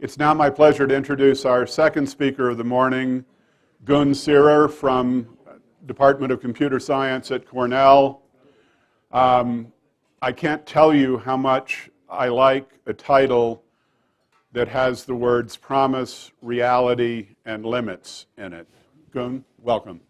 It's now my pleasure to introduce our second speaker of the morning, Gun Searer from Department of Computer Science at Cornell. I can't tell you how much I like a title that has the words promise, reality, and limits in it. Gun, welcome.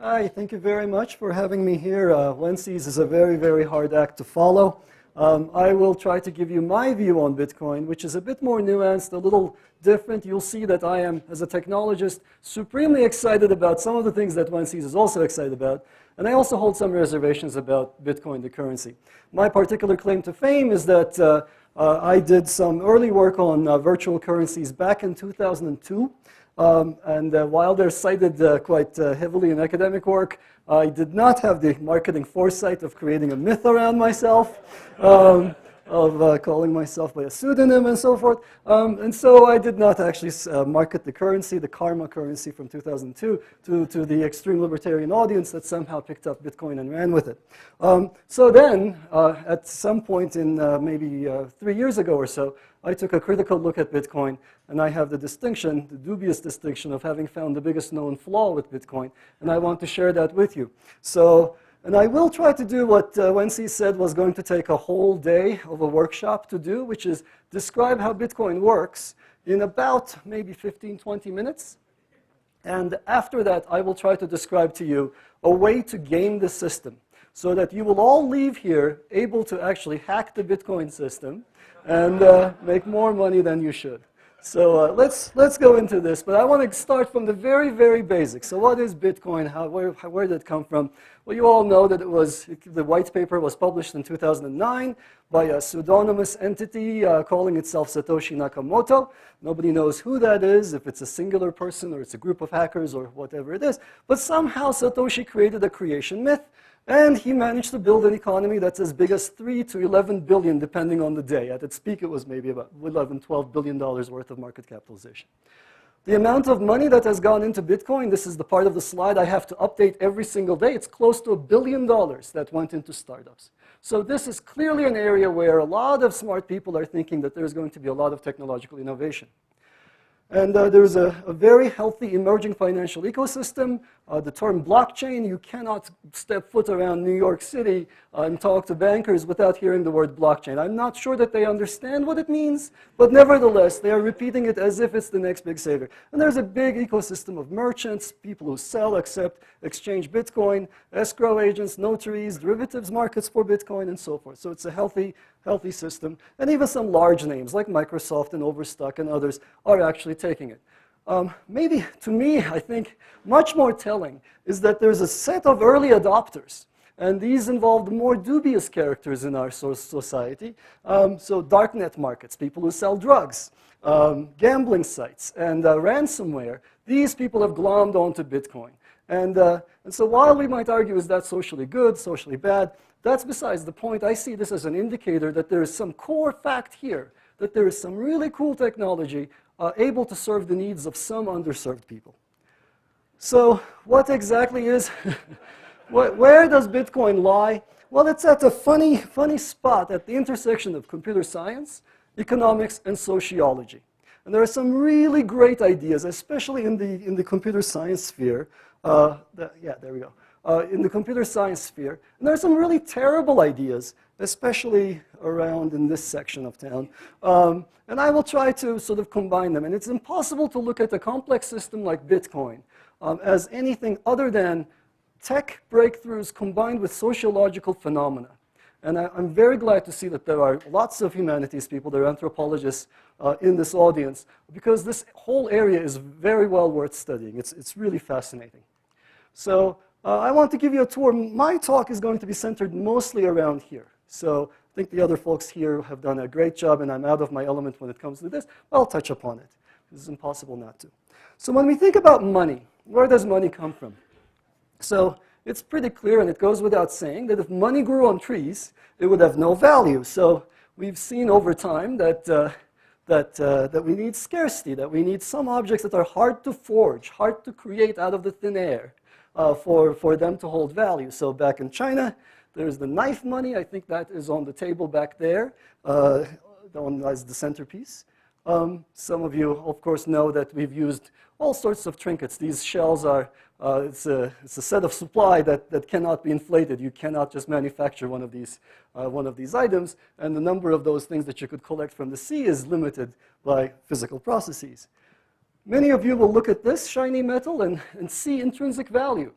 Hi, thank you very much for having me here. WNCs is a very, very hard act to follow. I will try to give you my view on Bitcoin, which is a bit more nuanced, a little different. You'll see that I am, as a technologist, supremely excited about some of the things that WNCs is also excited about. And I also hold some reservations about Bitcoin, the currency. My particular claim to fame is that I did some early work on virtual currencies back in 2002. While they're cited quite heavily in academic work, I did not have the marketing foresight of creating a myth around myself, of calling myself by a pseudonym and so forth. And so I did not actually market the currency, the karma currency from 2002, to the extreme libertarian audience that somehow picked up Bitcoin and ran with it. So then, at some point in maybe 3 years ago or so, I took a critical look at Bitcoin, and I have the distinction, the dubious distinction of having found the biggest known flaw with Bitcoin, and I want to share that with you. And I will try to do what WNC said was going to take a whole day of a workshop to do, which is describe how Bitcoin works in about maybe 15, 20 minutes. And after that, I will try to describe to you a way to game the system so that you will all leave here able to actually hack the Bitcoin system and make more money than you should. So let's go into this, but I want to start from the very, very basics. So what is Bitcoin? Where did it come from? Well, you all know that the white paper was published in 2009 by a pseudonymous entity calling itself Satoshi Nakamoto. Nobody knows who that is, if it's a singular person or it's a group of hackers or whatever it is. But somehow Satoshi created a creation myth, and he managed to build an economy that's as big as 3 to 11 billion, depending on the day. At its peak, it was maybe about 11, $12 billion worth of market capitalization. The amount of money that has gone into Bitcoin, this is the part of the slide I have to update every single day. It's close to $1 billion that went into startups. So this is clearly an area where a lot of smart people are thinking that there's going to be a lot of technological innovation. And there's a very healthy emerging financial ecosystem. The term blockchain, you cannot step foot around New York City and talk to bankers without hearing the word blockchain. I'm not sure that they understand what it means, but nevertheless, they are repeating it as if it's the next big savior. And there's a big ecosystem of merchants, people who sell, accept, exchange Bitcoin, escrow agents, notaries, derivatives markets for Bitcoin, and so forth. So it's a healthy system. And even some large names like Microsoft and Overstock and others are actually taking it. Maybe, to me, I think much more telling is that there's a set of early adopters. And these involved more dubious characters in our society. So darknet markets, people who sell drugs, gambling sites, and ransomware. These people have glommed onto Bitcoin. And so while we might argue, is that socially good, socially bad, that's besides the point. I see this as an indicator that there is some core fact here, that there is some really cool technology able to serve the needs of some underserved people. So what exactly is, where does Bitcoin lie? Well, it's at a funny spot at the intersection of computer science, economics, and sociology. And there are some really great ideas, especially in the computer science sphere. Yeah, there we go. In the computer science sphere. And there are some really terrible ideas, especially around in this section of town. And I will try to sort of combine them. And it's impossible to look at a complex system like Bitcoin as anything other than tech breakthroughs combined with sociological phenomena. And I'm very glad to see that there are lots of humanities people, there are anthropologists in this audience, because this whole area is very well worth studying. It's really fascinating. So I want to give you a tour. My talk is going to be centered mostly around here. So I think the other folks here have done a great job, and I'm out of my element when it comes to this. I'll touch upon it. It's impossible not to. So when we think about money, where does money come from? So it's pretty clear, and it goes without saying, that if money grew on trees, it would have no value. So we've seen over time that we need scarcity, that we need some objects that are hard to forge, hard to create out of the thin air for them to hold value. So back in China, there's the knife money. I think that is on the table back there, as the centerpiece. Some of you, of course, know that we've used all sorts of trinkets. These shells are, it's a set of supply that cannot be inflated. You cannot just manufacture one of these items, and the number of those things that you could collect from the sea is limited by physical processes. Many of you will look at this shiny metal and see intrinsic value.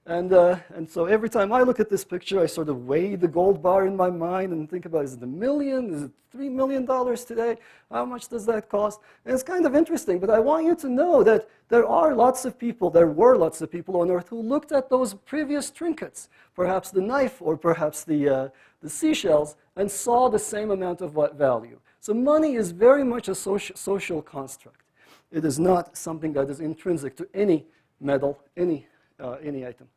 And so every time I look at this picture, I sort of weigh the gold bar in my mind and think about, is it $1 million? Is it $3 million today? How much does that cost? And it's kind of interesting, but I want you to know that there were lots of people on Earth who looked at those previous trinkets, perhaps the knife or perhaps the seashells, and saw the same amount of value. So money is very much a social construct. It is not something that is intrinsic to any metal, any item.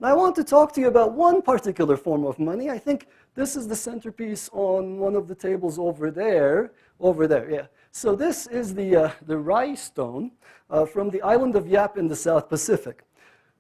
And I want to talk to you about one particular form of money. I think this is the centerpiece on one of the tables over there, yeah. So this is the Rai stone from the island of Yap in the South Pacific.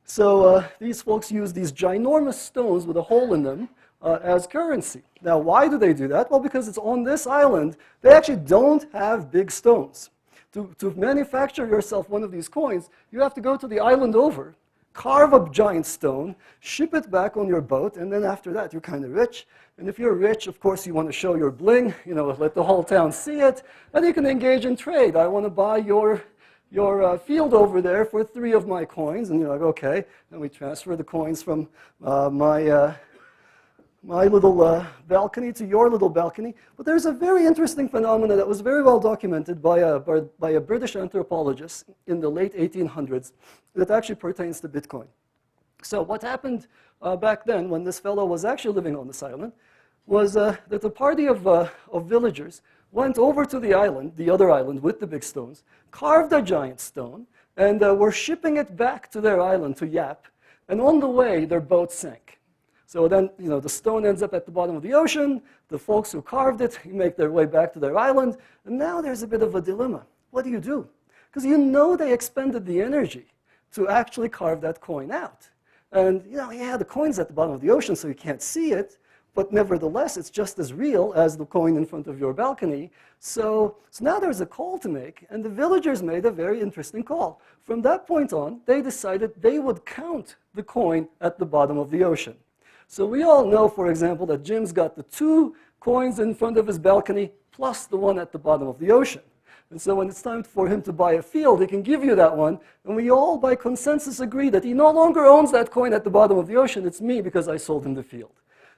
So these folks use these ginormous stones with a hole in them as currency. Now, why do they do that? Well, because it's on this island, they actually don't have big stones. To manufacture yourself one of these coins, you have to go to the island over, carve a giant stone, ship it back on your boat, and then after that, you're kind of rich. And if you're rich, of course, you want to show your bling, let the whole town see it, and you can engage in trade. I want to buy your field over there for 3 of my coins, and you're like, okay. And we transfer the coins from my little balcony to your little balcony. But there's a very interesting phenomenon that was very well documented by a British anthropologist in the late 1800s that actually pertains to Bitcoin. So what happened back then when this fellow was actually living on this island was that a party of villagers went over to the island, the other island with the big stones, carved a giant stone, and were shipping it back to their island, to Yap, and on the way their boat sank. So then, the stone ends up at the bottom of the ocean. The folks who carved it make their way back to their island. And now there's a bit of a dilemma. What do you do? Because they expended the energy to actually carve that coin out. And, the coin's at the bottom of the ocean, so you can't see it. But nevertheless, it's just as real as the coin in front of your balcony. So now there's a call to make, and the villagers made a very interesting call. From that point on, they decided they would count the coin at the bottom of the ocean. So we all know, for example, that Jim's got the 2 coins in front of his balcony plus the one at the bottom of the ocean. And so when it's time for him to buy a field, he can give you that one. And we all, by consensus, agree that he no longer owns that coin at the bottom of the ocean. It's me because I sold him the field.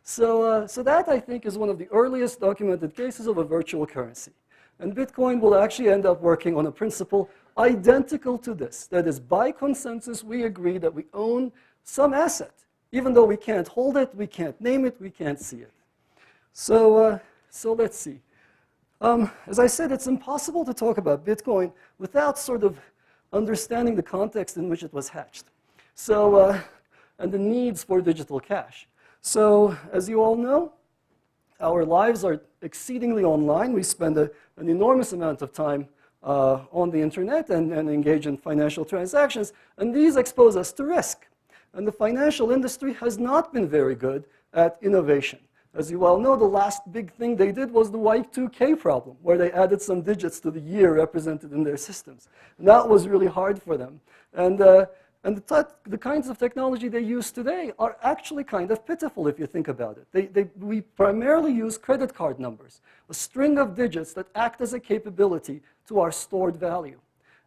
So that, I think, is one of the earliest documented cases of a virtual currency. And Bitcoin will actually end up working on a principle identical to this. That is, by consensus, we agree that we own some asset. Even though we can't hold it, we can't name it, we can't see it. So let's see. As I said, it's impossible to talk about Bitcoin without sort of understanding the context in which it was hatched. And the needs for digital cash. So, as you all know, our lives are exceedingly online. We spend an enormous amount of time on the internet and engage in financial transactions, and these expose us to risk. And the financial industry has not been very good at innovation. As you well know, the last big thing they did was the Y2K problem, where they added some digits to the year represented in their systems. And that was really hard for them. And the kinds of technology they use today are actually kind of pitiful if you think about it. We primarily use credit card numbers, a string of digits that act as a capability to our stored value.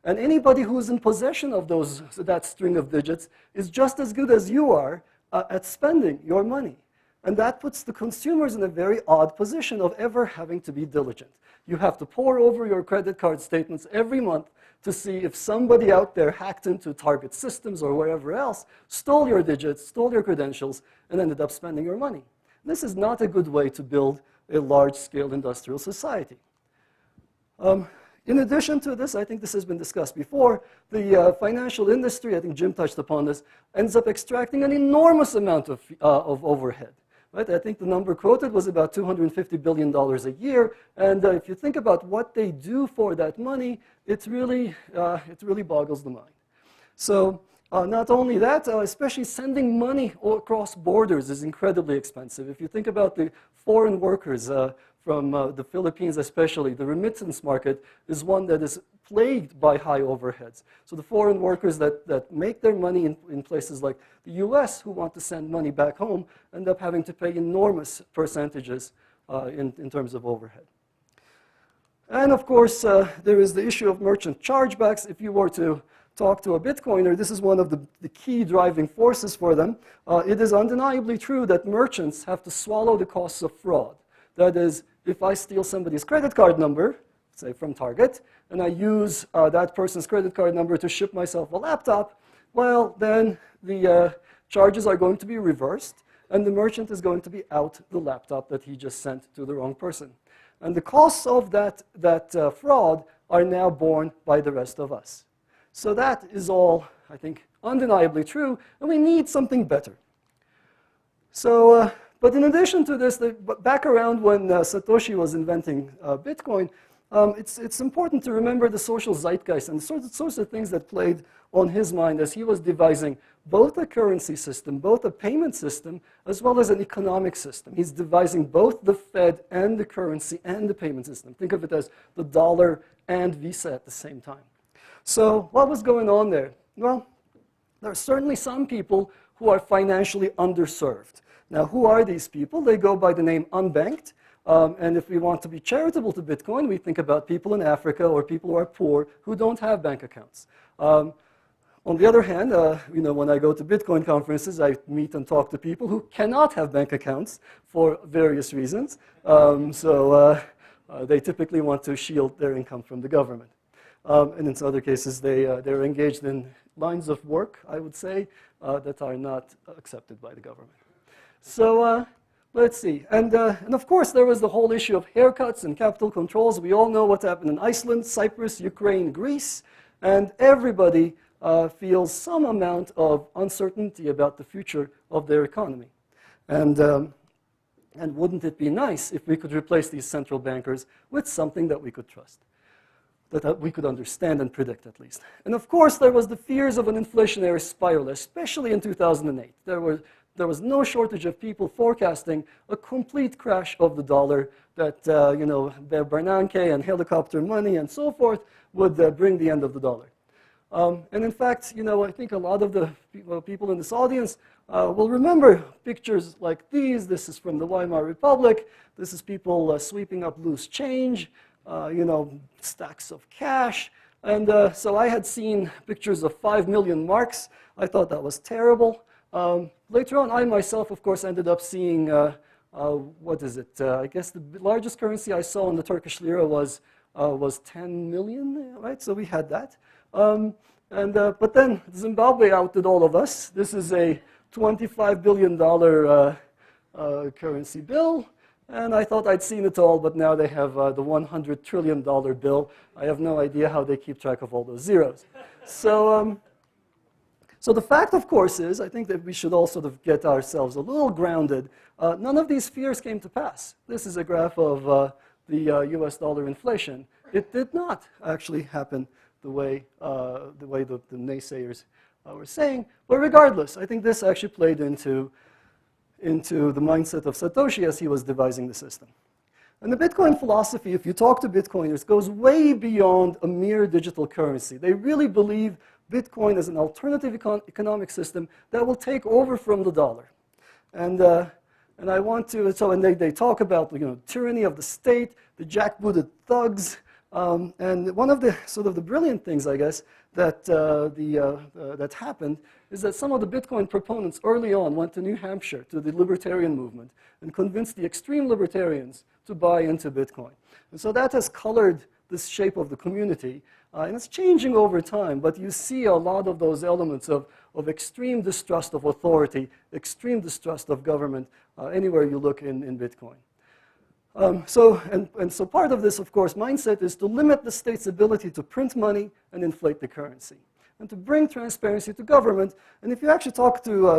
And anybody who's in possession of that string of digits is just as good as you are at spending your money. And that puts the consumers in a very odd position of ever having to be diligent. You have to pore over your credit card statements every month to see if somebody out there hacked into Target systems or wherever else, stole your digits, stole your credentials, and ended up spending your money. This is not a good way to build a large-scale industrial society. In addition to this, I think this has been discussed before, the financial industry, I think Jim touched upon this, ends up extracting an enormous amount of overhead. Right? I think the number quoted was about $250 billion a year, and if you think about what they do for that money, it really boggles the mind. So not only that, especially sending money across borders is incredibly expensive. If you think about the foreign workers from the Philippines especially, the remittance market is one that is plagued by high overheads. So the foreign workers that make their money in places like the US who want to send money back home end up having to pay enormous percentages in terms of overhead. And of course, there is the issue of merchant chargebacks. If you were to talk to a Bitcoiner, this is one of the key driving forces for them. It is undeniably true that merchants have to swallow the costs of fraud. That is, if I steal somebody's credit card number, say from Target, and I use that person's credit card number to ship myself a laptop, well, then the charges are going to be reversed, and the merchant is going to be out the laptop that he just sent to the wrong person. And the costs of that fraud are now borne by the rest of us. So that is all, I think, undeniably true, and we need something better. So, but in addition to this, back around when Satoshi was inventing Bitcoin, it's important to remember the social zeitgeist and the sorts of things that played on his mind as he was devising both a currency system, both a payment system, as well as an economic system. He's devising both the Fed and the currency and the payment system. Think of it as the dollar and Visa at the same time. So what was going on there? Well, there are certainly some people who are financially underserved. Now, who are these people? They go by the name unbanked. And if we want to be charitable to Bitcoin, we think about people in Africa or people who are poor who don't have bank accounts. On the other hand, when I go to Bitcoin conferences, I meet and talk to people who cannot have bank accounts for various reasons. They typically want to shield their income from the government. And in some other cases, they're engaged in lines of work, I would say, that are not accepted by the government. So let's see. And of course, there was the whole issue of haircuts and capital controls. We all know what's happened in Iceland, Cyprus, Ukraine, Greece. And everybody feels some amount of uncertainty about the future of their economy. And wouldn't it be nice if we could replace these central bankers with something that we could trust, that we could understand and predict at least? And of course, there was the fears of an inflationary spiral, especially in 2008. There was no shortage of people forecasting a complete crash of the dollar that, Bernanke and helicopter money and so forth would bring the end of the dollar. And in fact, I think a lot of the people in this audience will remember pictures like these. This is from the Weimar Republic. This is people sweeping up loose change, stacks of cash. And so I had seen pictures of 5 million marks. I thought that was terrible. Later on, I myself, of course, ended up seeing, I guess the largest currency I saw in the Turkish lira was 10 million, right? So we had that. But then Zimbabwe outdid all of us. This is a $25 billion currency bill. And I thought I'd seen it all, but now they have the $100 trillion bill. I have no idea how they keep track of all those zeros. So the fact, of course, is I think that we should all sort of get ourselves a little grounded. None of these fears came to pass. This is a graph of the US dollar inflation. It did not actually happen the way the naysayers were saying. But regardless, I think this actually played into the mindset of Satoshi as he was devising the system. And the Bitcoin philosophy, if you talk to Bitcoiners, goes way beyond a mere digital currency. They really believe Bitcoin is an alternative economic system that will take over from the dollar. And I want to, and they talk about tyranny of the state, the jackbooted thugs. And one of the sort of the brilliant things, I guess, that happened is that some of the Bitcoin proponents early on went to New Hampshire to the libertarian movement and convinced the extreme libertarians to buy into Bitcoin. And so that has colored this shape of the community. And it's changing over time, but you see a lot of those elements of extreme distrust of authority, extreme distrust of government, anywhere you look in Bitcoin. So part of this, of course, mindset is to limit the state's ability to print money and inflate the currency, and to bring transparency to government. And if you actually talk to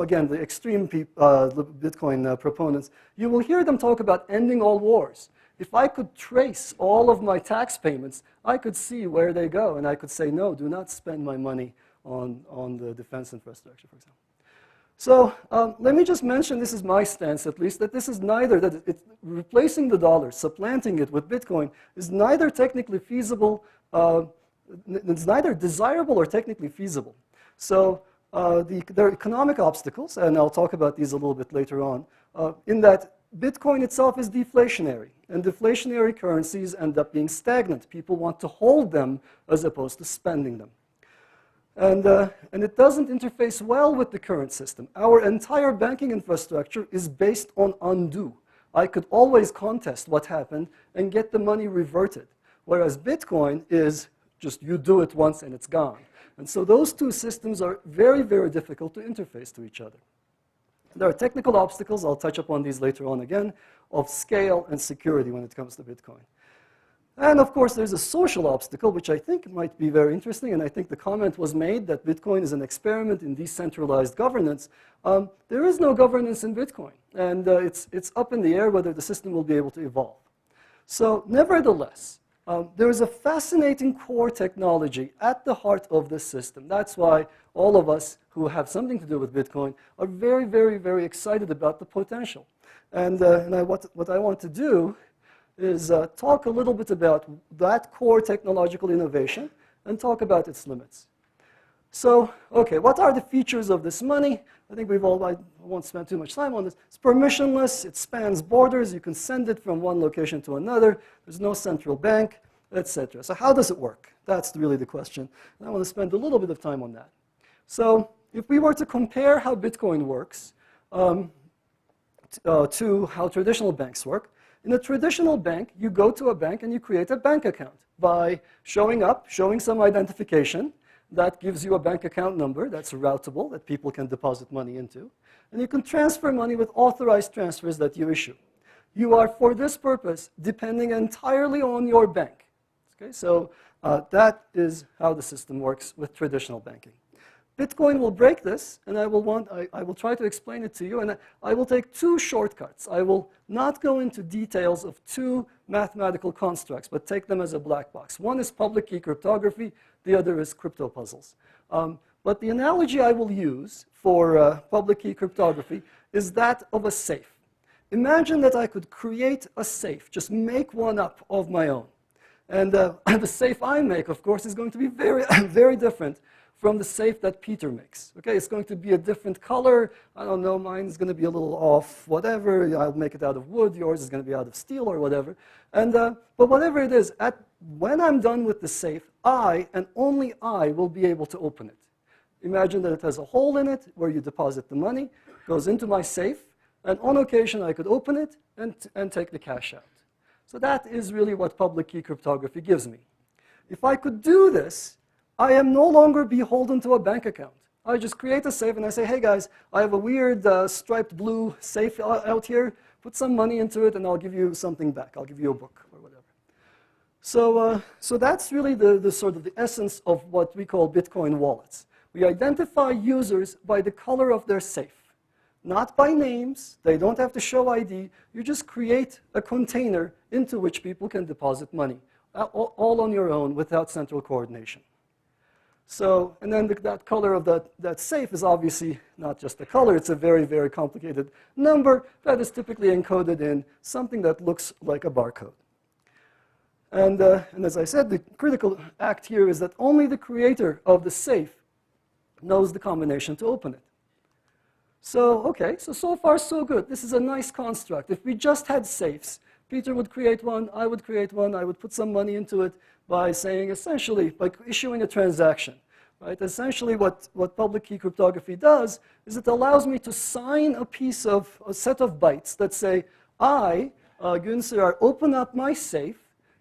again, the extreme Bitcoin proponents, you will hear them talk about ending all wars. If I could trace all of my tax payments, I could see where they go, and I could say, no, do not spend my money on the defense infrastructure, for example. So let me just mention, this is my stance at least, that this is neither, that replacing the dollar, supplanting it with Bitcoin, is neither technically feasible, it's neither desirable or technically feasible. So there are economic obstacles, and I'll talk about these a little bit later on, in that Bitcoin itself is deflationary, and deflationary currencies end up being stagnant. People want to hold them as opposed to spending them. And it doesn't interface well with the current system. Our entire banking infrastructure is based on undo. I could always contest what happened and get the money reverted, whereas Bitcoin is just you do it once and it's gone. And so those two systems are very, very difficult to interface to each other. There are technical obstacles, I'll touch upon these later on again, of scale and security when it comes to Bitcoin. And of course, there's a social obstacle, which I think might be very interesting, and I think the comment was made that Bitcoin is an experiment in decentralized governance. There is no governance in Bitcoin, and it's up in the air whether the system will be able to evolve. So nevertheless, there is a fascinating core technology at the heart of this system. That's why all of us who have something to do with Bitcoin are very, very, very excited about the potential. And what I want to do is talk a little bit about that core technological innovation and talk about its limits. So, okay, what are the features of this money? I think I won't spend too much time on this. It's permissionless, it spans borders, you can send it from one location to another, there's no central bank, etc. So how does it work? That's really the question. And I want to spend a little bit of time on that. So if we were to compare how Bitcoin works to how traditional banks work, in a traditional bank, you go to a bank and you create a bank account by showing up, showing some identification. That gives you a bank account number that's routable, that people can deposit money into. And you can transfer money with authorized transfers that you issue. You are, for this purpose, depending entirely on your bank. Okay, so that is how the system works with traditional banking. Bitcoin will break this, and I will try to explain it to you, and I will take two shortcuts. I will not go into details of two mathematical constructs, but take them as a black box. One is public key cryptography, the other is crypto puzzles. But the analogy I will use for public key cryptography is that of a safe. Imagine that I could create a safe, just make one up of my own. And the safe I make, of course, is going to be very, very different from the safe that Peter makes. Okay, it's going to be a different color. I don't know, mine's going to be a little off, whatever. I'll make it out of wood. Yours is going to be out of steel or whatever. And but whatever it is, when I'm done with the safe, I and only I will be able to open it. Imagine that it has a hole in it where you deposit the money, goes into my safe, and on occasion I could open it and take the cash out. So that is really what public key cryptography gives me. If I could do this, I am no longer beholden to a bank account. I just create a safe and I say, hey guys, I have a weird striped blue safe out here. Put some money into it and I'll give you something back. I'll give you a book or whatever. So that's really the sort of the essence of what we call Bitcoin wallets. We identify users by the color of their safe, not by names. They don't have to show ID. You just create a container into which people can deposit money, all on your own without central coordination. So, and then that color of that safe is obviously not just a color, it's a very, very complicated number that is typically encoded in something that looks like a barcode. And as I said, the critical act here is that only the creator of the safe knows the combination to open it. So, okay, so far so good. This is a nice construct. If we just had safes, Peter would create one, I would create one, I would put some money into it, by saying essentially, by issuing a transaction. Right? Essentially what public key cryptography does is it allows me to sign a set of bytes that say, I, Günser, open up my safe,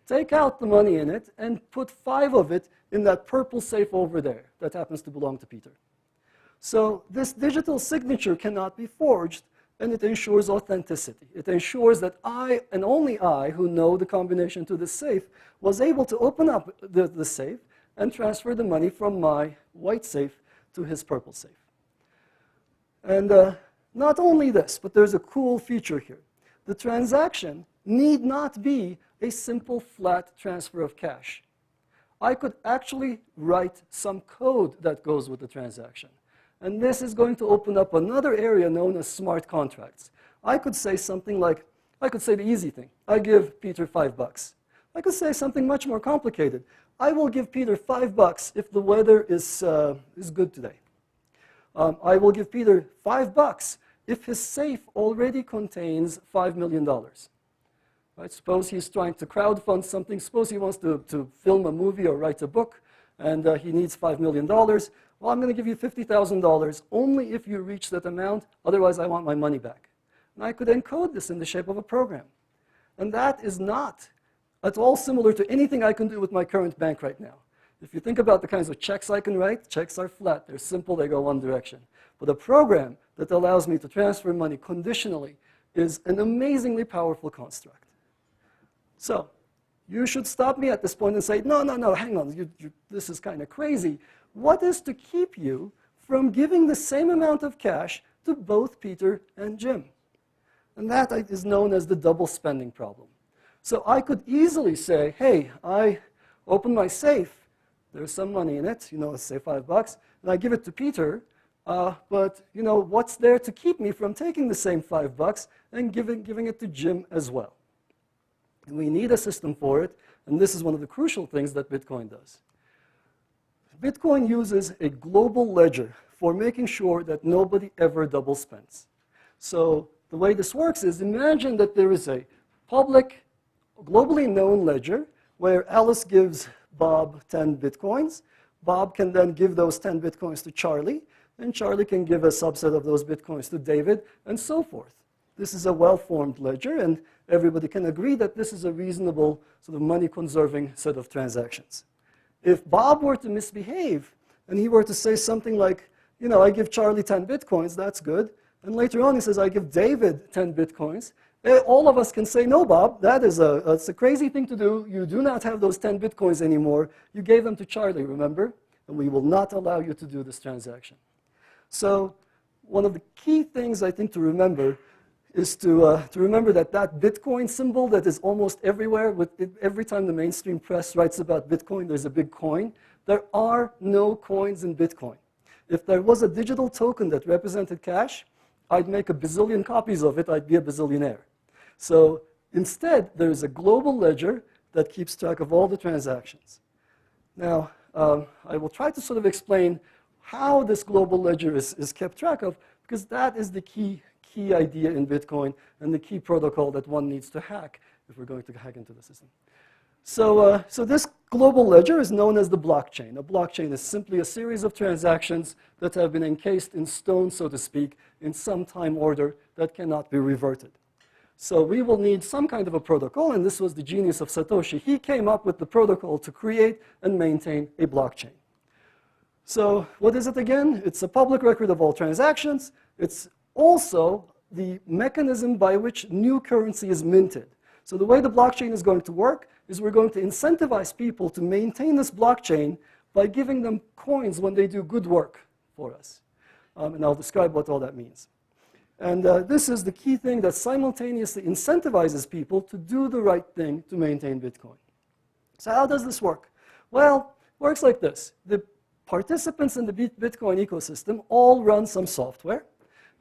take out the money in it, and put 5 of it in that purple safe over there that happens to belong to Peter. So this digital signature cannot be forged, and it ensures authenticity. It ensures that I, and only I, who know the combination to the safe, was able to open up the safe and transfer the money from my white safe to his purple safe. And not only this, but there's a cool feature here. The transaction need not be a simple flat transfer of cash. I could actually write some code that goes with the transaction. And this is going to open up another area known as smart contracts. I could say something like, I could say the easy thing. I give Peter $5. I could say something much more complicated. I will give Peter $5 if the weather is good today. I will give Peter $5 if his safe already contains $5 million. Right? Suppose he's trying to crowdfund something. Suppose he wants to film a movie or write a book, and he needs $5 million. Well, I'm going to give you $50,000 only if you reach that amount. Otherwise, I want my money back. And I could encode this in the shape of a program. And that is not at all similar to anything I can do with my current bank right now. If you think about the kinds of checks I can write, checks are flat. They're simple. They go one direction. But a program that allows me to transfer money conditionally is an amazingly powerful construct. So you should stop me at this point and say, no, hang on. This is kind of crazy. What is to keep you from giving the same amount of cash to both Peter and Jim? And that is known as the double spending problem. So I could easily say, hey, I open my safe. There's some money in it, let's say $5, and I give it to Peter. But what's there to keep me from taking the same $5 and giving it to Jim as well? And we need a system for it, and this is one of the crucial things that Bitcoin does. Bitcoin uses a global ledger for making sure that nobody ever double spends. So the way this works is, imagine that there is a public, globally known ledger where Alice gives Bob 10 Bitcoins. Bob can then give those 10 Bitcoins to Charlie, and Charlie can give a subset of those Bitcoins to David, and so forth. This is a well-formed ledger, and everybody can agree that this is a reasonable, sort of money-conserving set of transactions. If Bob were to misbehave, and he were to say something like, I give Charlie 10 Bitcoins, that's good, and later on he says, I give David 10 Bitcoins, all of us can say, no, Bob, it's a crazy thing to do. You do not have those 10 Bitcoins anymore. You gave them to Charlie, remember? And we will not allow you to do this transaction. So one of the key things I think to remember is to remember that Bitcoin symbol that is almost everywhere, every time the mainstream press writes about Bitcoin, there's a big coin. There are no coins in Bitcoin. If there was a digital token that represented cash, I'd make a bazillion copies of it. I'd be a bazillionaire. So instead, there is a global ledger that keeps track of all the transactions. Now, I will try to sort of explain how this global ledger is kept track of, because that is the key idea in Bitcoin and the key protocol that one needs to hack if we're going to hack into the system. So this global ledger is known as the blockchain. A blockchain is simply a series of transactions that have been encased in stone, so to speak, in some time order that cannot be reverted. So we will need some kind of a protocol, and this was the genius of Satoshi. He came up with the protocol to create and maintain a blockchain. So what is it again? It's a public record of all transactions. It's also the mechanism by which new currency is minted. So the way the blockchain is going to work is we're going to incentivize people to maintain this blockchain by giving them coins when they do good work for us. And I'll describe what all that means. And this is the key thing that simultaneously incentivizes people to do the right thing to maintain Bitcoin. So how does this work? Well, it works like this. The participants in the Bitcoin ecosystem all run some software.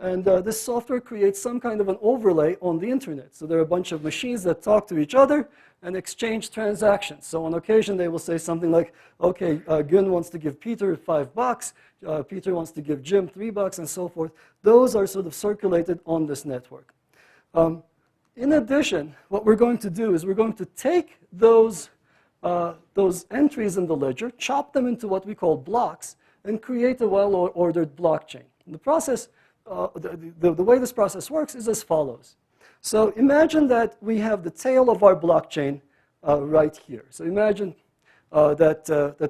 And this software creates some kind of an overlay on the internet. So there are a bunch of machines that talk to each other and exchange transactions. So on occasion, they will say something like, okay, Gun wants to give Peter $5, Peter wants to give Jim $3, and so forth. Those are sort of circulated on this network. In addition, what we're going to do is we're going to take those entries in the ledger, chop them into what we call blocks, and create a well-ordered blockchain. And the process, the way this process works is as follows. So imagine that we have the tail of our blockchain right here. So imagine that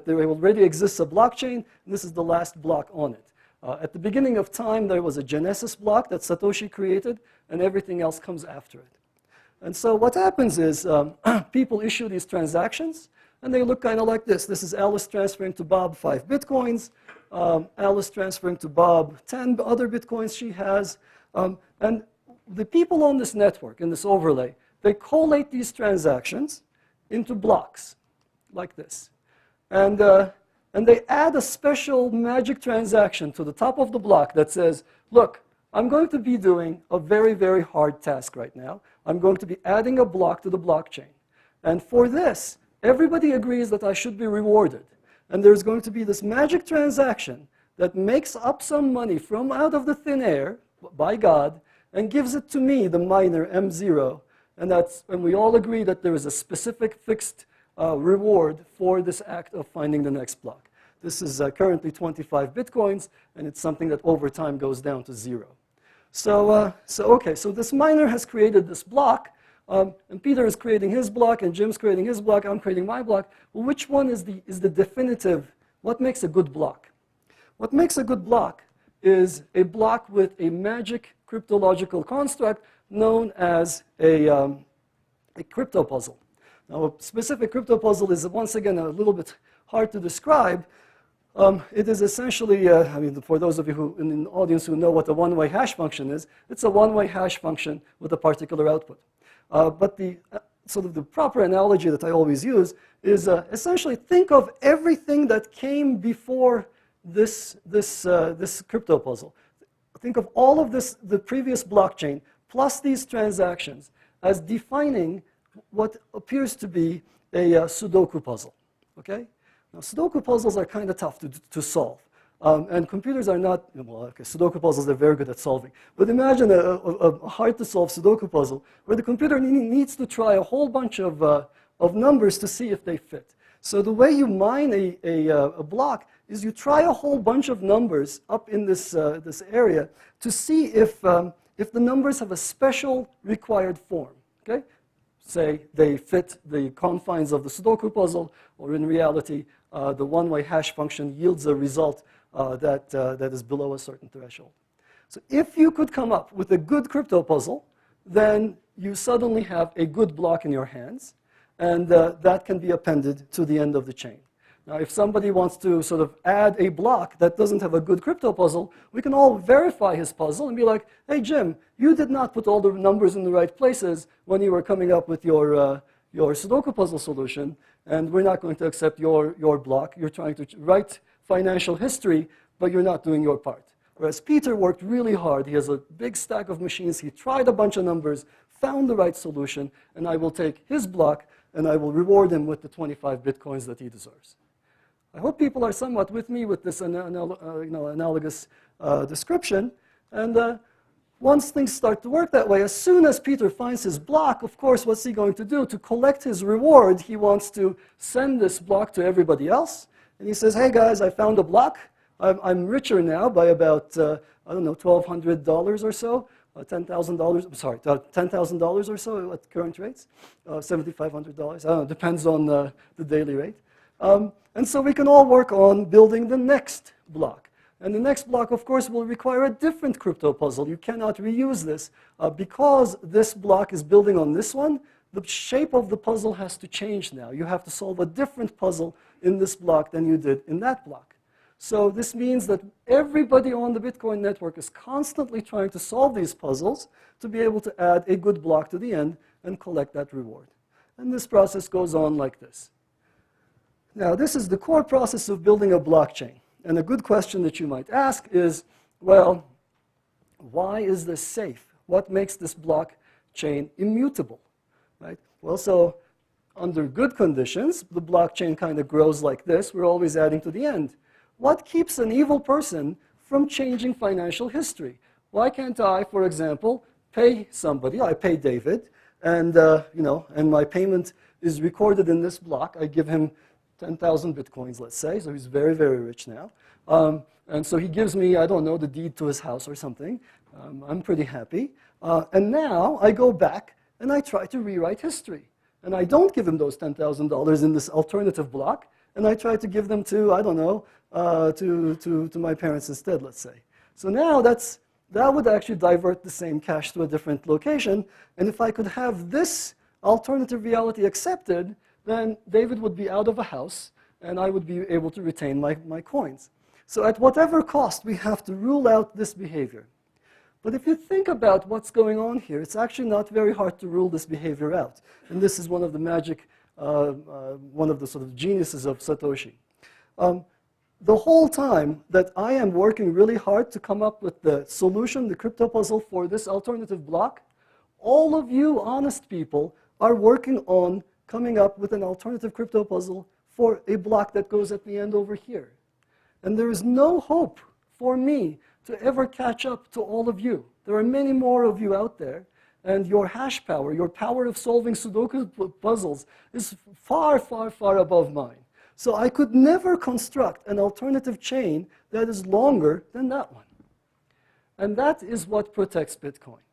there already exists a blockchain, and this is the last block on it. At the beginning of time, there was a Genesis block that Satoshi created, and everything else comes after it. And so what happens is people issue these transactions, and they look kind of like this. This is Alice transferring to Bob 5 Bitcoins, Alice transferring to Bob 10 other Bitcoins she has. And the people on this network, in this overlay, they collate these transactions into blocks like this. And and they add a special magic transaction to the top of the block that says, look, I'm going to be doing a very, very hard task right now. I'm going to be adding a block to the blockchain. And for this, everybody agrees that I should be rewarded. And there's going to be this magic transaction that makes up some money from out of the thin air by God and gives it to me, the miner, M0. And we all agree that there is a specific fixed reward for this act of finding the next block. This is currently 25 bitcoins, and it's something that over time goes down to 0. So this miner has created this block, and Peter is creating his block, and Jim's creating his block, I'm creating my block. Well, which one is the definitive? What makes a good block? What makes a good block is a block with a magic cryptological construct known as a crypto puzzle. Now, a specific crypto puzzle is, once again, a little bit hard to describe. It is essentially, I mean, for those of you who in the audience who know what a one-way hash function is, it's a one-way hash function with a particular output. But the sort of the proper analogy that I always use is essentially think of everything that came before this crypto puzzle. Think of all of this, the previous blockchain, plus these transactions, as defining what appears to be a Sudoku puzzle. Okay? Now, Sudoku puzzles are kind of tough to solve. And computers are not, well, okay, Sudoku puzzles they're very good at solving. But imagine a hard-to-solve Sudoku puzzle where the computer needs to try a whole bunch of numbers to see if they fit. So the way you mine a block is you try a whole bunch of numbers up in this area to see if the numbers have a special required form. Okay? Say they fit the confines of the Sudoku puzzle, or in reality, the one-way hash function yields a result that is below a certain threshold. So if you could come up with a good crypto puzzle, then you suddenly have a good block in your hands, and that can be appended to the end of the chain. Now, if somebody wants to sort of add a block that doesn't have a good crypto puzzle, we can all verify his puzzle and be like, hey, Jim, you did not put all the numbers in the right places when you were coming up with your Sudoku puzzle solution, and we're not going to accept your block. You're trying to write financial history, but you're not doing your part. Whereas Peter worked really hard. He has a big stack of machines. He tried a bunch of numbers, found the right solution, and I will take his block, and I will reward him with the 25 bitcoins that he deserves. I hope people are somewhat with me with this analogous description. And once things start to work that way, as soon as Peter finds his block, of course, what's he going to do? To collect his reward, he wants to send this block to everybody else. And he says, hey, guys, I found a block. I'm richer now by about, I don't know, $1,200 or so, $10,000, sorry, $10,000 or so at current rates, $7,500. I don't know, depends on the daily rate. And so we can all work on building the next block. And the next block, of course, will require a different crypto puzzle. You cannot reuse this. Because this block is building on this one, the shape of the puzzle has to change now. You have to solve a different puzzle in this block than you did in that block. So this means that everybody on the Bitcoin network is constantly trying to solve these puzzles to be able to add a good block to the end and collect that reward. And this process goes on like this. Now, this is the core process of building a blockchain. And a good question that you might ask is, well, why is this safe? What makes this blockchain immutable? Right? Well, so under good conditions, the blockchain kind of grows like this. We're always adding to the end. What keeps an evil person from changing financial history? Why can't I, for example, pay somebody? I pay David, and and my payment is recorded in this block. I give him 10,000 bitcoins, let's say, so he's very, very rich now. And so he gives me, I don't know, the deed to his house or something. I'm pretty happy. And now I go back and I try to rewrite history. And I don't give him those $10,000 in this alternative block, and I try to give them to, I don't know, to my parents instead, let's say. So now that would actually divert the same cash to a different location. And if I could have this alternative reality accepted, then David would be out of a house, and I would be able to retain my coins. So at whatever cost, we have to rule out this behavior. But if you think about what's going on here, it's actually not very hard to rule this behavior out. And this is one of the magic, one of the sort of geniuses of Satoshi. the whole time that I am working really hard to come up with the solution, the crypto puzzle for this alternative block, all of you honest people are working on coming up with an alternative crypto puzzle for a block that goes at the end over here. And there is no hope for me to ever catch up to all of you. There are many more of you out there, and your hash power, your power of solving Sudoku puzzles is far, far, far above mine. So I could never construct an alternative chain that is longer than that one. And that is what protects Bitcoin.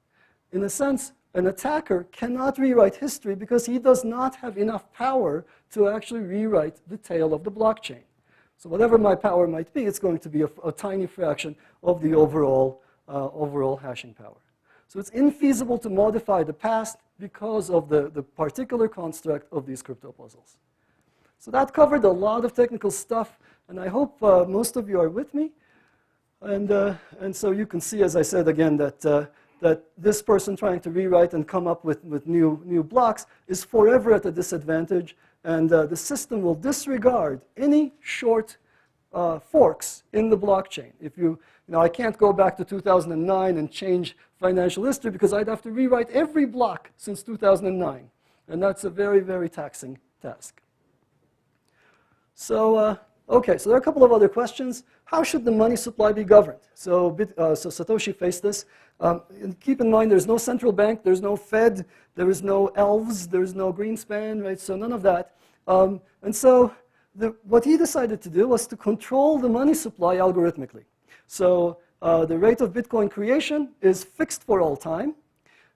In a sense, an attacker cannot rewrite history because he does not have enough power to actually rewrite the tail of the blockchain. So whatever my power might be, it's going to be a tiny fraction of the overall hashing power. So it's infeasible to modify the past because of the particular construct of these crypto puzzles. So that covered a lot of technical stuff, and I hope most of you are with me. And so you can see, as I said again, that this person trying to rewrite and come up with new blocks is forever at a disadvantage, and the system will disregard any short forks in the blockchain. If I can't go back to 2009 and change financial history because I'd have to rewrite every block since 2009, and that's a very, very taxing task. So, okay, so there are a couple of other questions. How should the money supply be governed? So Satoshi faced this. And keep in mind, there's no central bank, there's no Fed, there is no elves, there's no Greenspan, right? So none of that. And so what he decided to do was to control the money supply algorithmically. So the rate of Bitcoin creation is fixed for all time.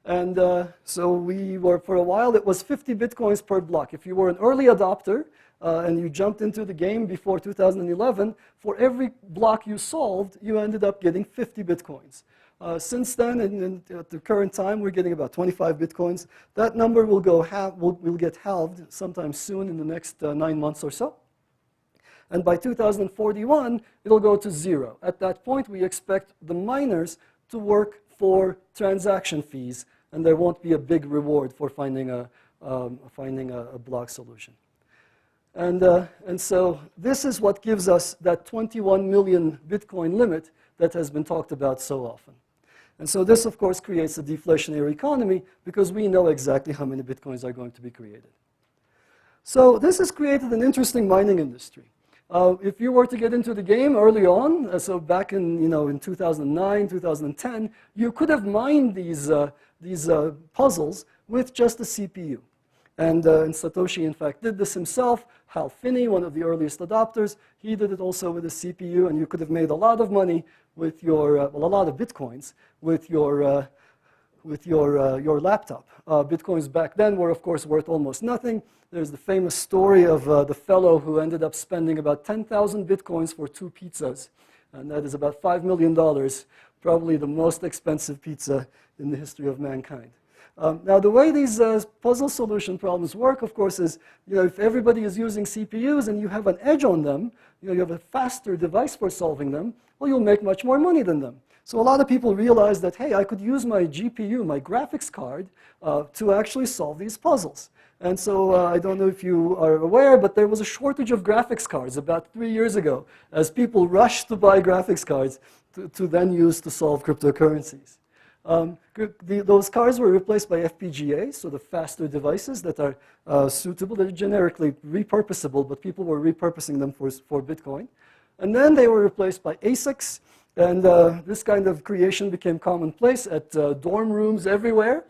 And so we were, for a while, it was 50 Bitcoins per block. If you were an early adopter and you jumped into the game before 2011, for every block you solved, you ended up getting 50 Bitcoins. Since then, and at the current time, we're getting about 25 Bitcoins. That number will get halved sometime soon in the next 9 months or so. And by 2041, it'll go to 0. At that point, we expect the miners to work for transaction fees, and there won't be a big reward for finding a block solution. And so this is what gives us that 21 million Bitcoin limit that has been talked about so often. And so this, of course, creates a deflationary economy because we know exactly how many Bitcoins are going to be created. So this has created an interesting mining industry. If you were to get into the game early on, so back in, in 2009, 2010, you could have mined these puzzles with just a CPU. And Satoshi, in fact, did this himself. Hal Finney, one of the earliest adopters, he did it also with a CPU, and you could have made a lot of money with your, a lot of Bitcoins with your laptop. Bitcoins back then were, of course, worth almost nothing. There's the famous story of the fellow who ended up spending about 10,000 Bitcoins for 2 pizzas, and that is about $5 million, probably the most expensive pizza in the history of mankind. Now, the way these puzzle solution problems work, of course, is if everybody is using CPUs and you have an edge on them, you have a faster device for solving them, well, you'll make much more money than them. So a lot of people realize that, hey, I could use my GPU, my graphics card, to actually solve these puzzles. And so I don't know if you are aware, but there was a shortage of graphics cards about 3 years ago as people rushed to buy graphics cards to then use to solve cryptocurrencies. Those cards were replaced by FPGAs, so the faster devices that are suitable. They're generically repurposable, but people were repurposing them for Bitcoin. And then they were replaced by ASICs, and this kind of creation became commonplace at dorm rooms everywhere.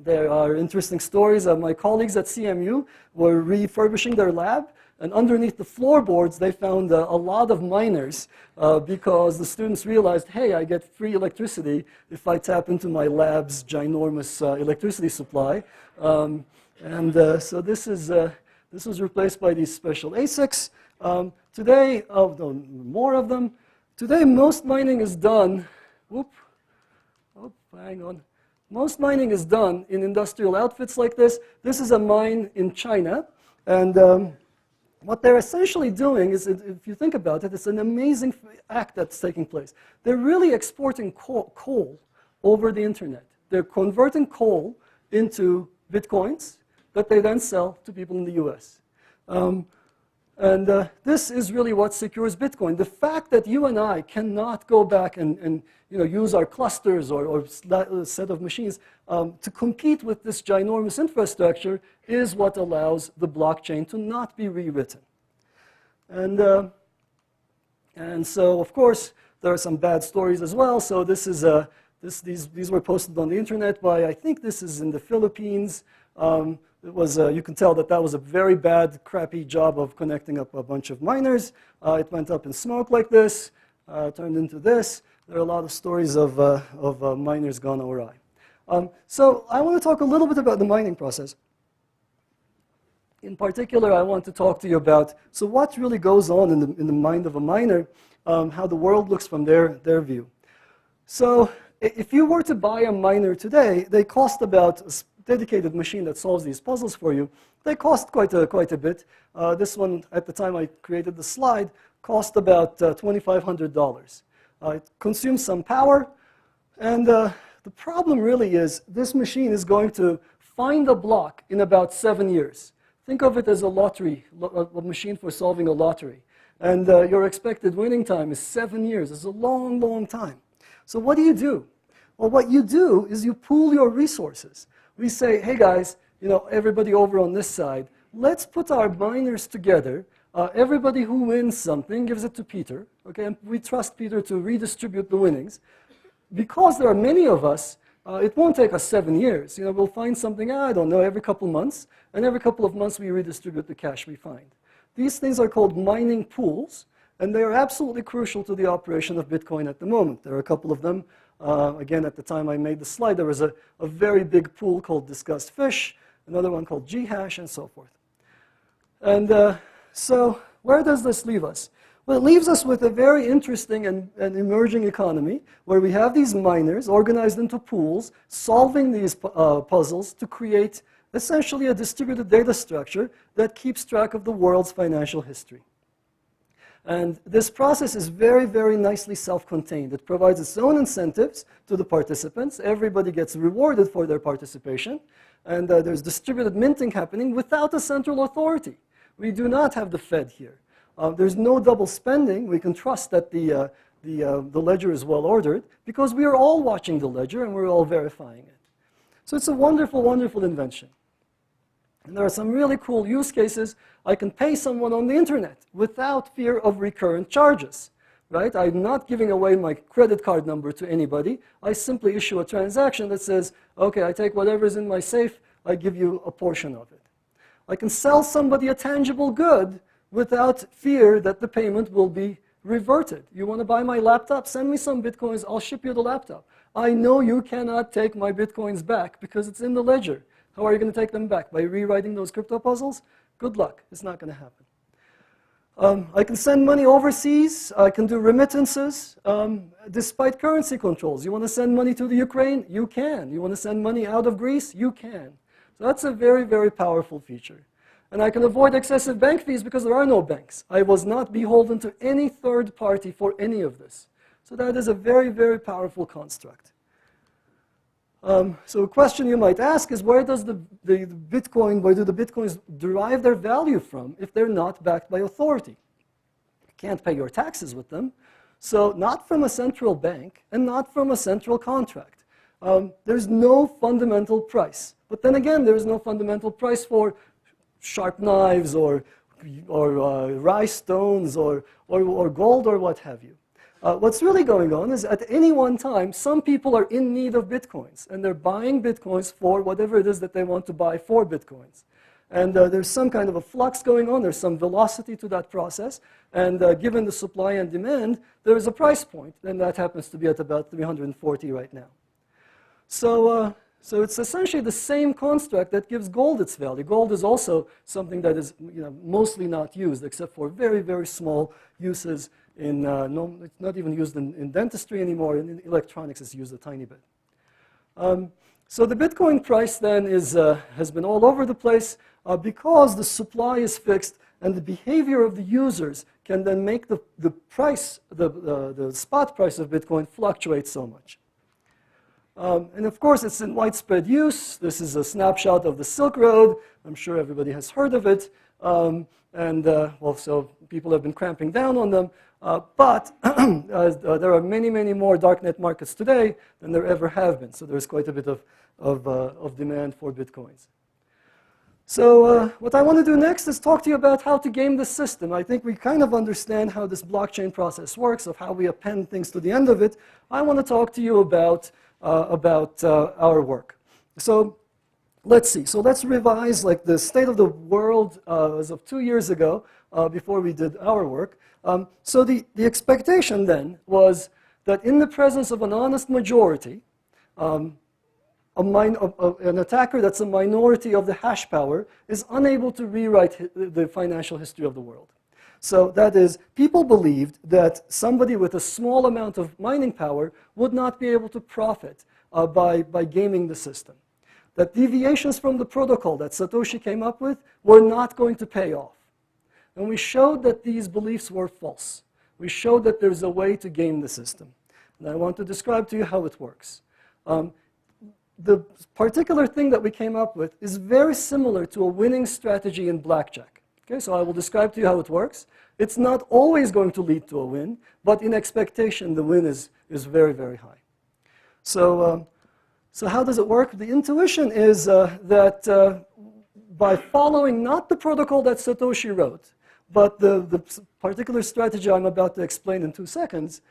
There are interesting stories. My colleagues at CMU were refurbishing their lab, and underneath the floorboards, they found a lot of miners because the students realized, hey, I get free electricity if I tap into my lab's ginormous electricity supply. So this was replaced by these special ASICs. Today, more of them. Today, most mining is done. Hang on. Most mining is done in industrial outfits like this. This is a mine in China, and what they're essentially doing is, if you think about it, it's an amazing act that's taking place. They're really exporting coal over the internet. They're converting coal into Bitcoins that they then sell to people in the US. And this is really what secures Bitcoin. The fact that you and I cannot go back and use our clusters or set of machines to compete with this ginormous infrastructure is what allows the blockchain to not be rewritten. And so, of course, there are some bad stories as well. So this is these were posted on the internet by, I think this is in the Philippines. It was, you can tell that was a very bad, crappy job of connecting up a bunch of miners. It went up in smoke like this, turned into this. There are a lot of stories of miners gone awry. So I want to talk a little bit about the mining process. In particular, I want to talk to you about, so what really goes on in the mind of a miner, how the world looks from their view. So if you were to buy a miner today, they cost about, a dedicated machine that solves these puzzles for you, they cost quite a bit. This one, at the time I created the slide, cost about $2,500. It consumes some power, and the problem really is this machine is going to find a block in about 7 years. Think of it as a lottery, a machine for solving a lottery. And your expected winning time is 7 years. It's a long, long time. So what do? Well, what you do is you pool your resources. We say, hey guys, everybody over on this side, let's put our miners together. Everybody who wins something gives it to Peter. Okay, and we trust Peter to redistribute the winnings. Because there are many of us, it won't take us 7 years. We'll find something, I don't know, every couple months. And every couple of months we redistribute the cash we find. These things are called mining pools. And they are absolutely crucial to the operation of Bitcoin at the moment. There are a couple of them. Again, at the time I made the slide, there was a very big pool called Discussed Fish, another one called Ghash, and so forth. And so where does this leave us? Well, it leaves us with a very interesting and emerging economy where we have these miners organized into pools, solving these puzzles to create essentially a distributed data structure that keeps track of the world's financial history. And this process is very, very nicely self-contained. It provides its own incentives to the participants. Everybody gets rewarded for their participation. And there's distributed minting happening without a central authority. We do not have the Fed here. There's no double spending. We can trust that the ledger is well ordered because we are all watching the ledger and we're all verifying it. So it's a wonderful, wonderful invention. And there are some really cool use cases. I can pay someone on the internet without fear of recurrent charges, right? I'm not giving away my credit card number to anybody. I simply issue a transaction that says, okay, I take whatever's in my safe, I give you a portion of it. I can sell somebody a tangible good without fear that the payment will be reverted. You want to buy my laptop? Send me some Bitcoins, I'll ship you the laptop. I know you cannot take my Bitcoins back because it's in the ledger. How are you going to take them back? By rewriting those crypto puzzles? Good luck. It's not going to happen. I can send money overseas. I can do remittances despite currency controls. You want to send money to the Ukraine? You can. You want to send money out of Greece? You can. So that's a very, very powerful feature. And I can avoid excessive bank fees because there are no banks. I was not beholden to any third party for any of this. So that is a very, very powerful construct. So a question you might ask is, where do the Bitcoins derive their value from if they're not backed by authority? You can't pay your taxes with them. So not from a central bank and not from a central contract. There's no fundamental price. But then again, there is no fundamental price for sharp knives or rice stones or gold or what have you. What's really going on is at any one time, some people are in need of Bitcoins, and they're buying Bitcoins for whatever it is that they want to buy for Bitcoins. And there's some kind of a flux going on. There's some velocity to that process. And given the supply and demand, there's a price point, and that happens to be at about 340 right now. So it's essentially the same construct that gives gold its value. Gold is also something that is mostly not used, except for very, very small uses. It's not even used in dentistry anymore. In electronics, it's used a tiny bit. So the Bitcoin price then has been all over the place because the supply is fixed and the behavior of the users can then make the price, the spot price of Bitcoin fluctuate so much. And of course, it's in widespread use. This is a snapshot of the Silk Road. I'm sure everybody has heard of it. Well, so people have been cramping down on them. But there are many, many more darknet markets today than there ever have been. So there's quite a bit of demand for Bitcoins. So what I want to do next is talk to you about how to game the system. I think we kind of understand how this blockchain process works, of how we append things to the end of it. I want to talk to you about our work. So let's see. So let's revise like the state of the world as of 2 years ago, before we did our work. So the expectation then was that in the presence of an honest majority, an attacker that's a minority of the hash power is unable to rewrite the financial history of the world. So that is, people believed that somebody with a small amount of mining power would not be able to profit by gaming the system. That deviations from the protocol that Satoshi came up with were not going to pay off. And we showed that these beliefs were false. We showed that there's a way to game the system. And I want to describe to you how it works. The particular thing that we came up with is very similar to a winning strategy in blackjack. Okay, so I will describe to you how it works. It's not always going to lead to a win, but in expectation, the win is very, very high. So how does it work? The intuition is that by following not the protocol that Satoshi wrote, but the particular strategy I'm about to explain in 2 seconds,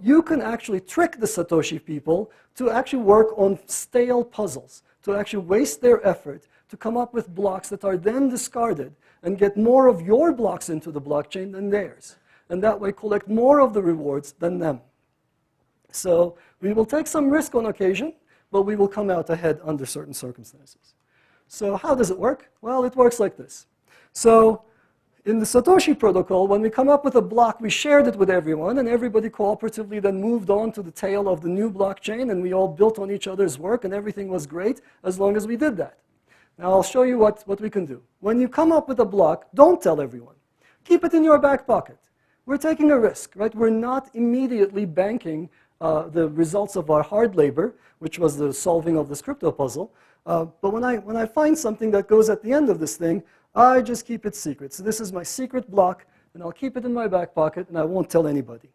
you can actually trick the Satoshi people to actually work on stale puzzles, to actually waste their effort, to come up with blocks that are then discarded and get more of your blocks into the blockchain than theirs. And that way collect more of the rewards than them. So we will take some risk on occasion, but we will come out ahead under certain circumstances. So how does it work? Well, it works like this. So in the Satoshi protocol, when we come up with a block, we shared it with everyone, and everybody cooperatively then moved on to the tail of the new blockchain, and we all built on each other's work, and everything was great as long as we did that. Now I'll show you what we can do. When you come up with a block, don't tell everyone. Keep it in your back pocket. We're taking a risk, right? We're not immediately banking the results of our hard labor, which was the solving of this crypto puzzle. But when I find something that goes at the end of this thing, I just keep it secret. So this is my secret block, and I'll keep it in my back pocket, and I won't tell anybody.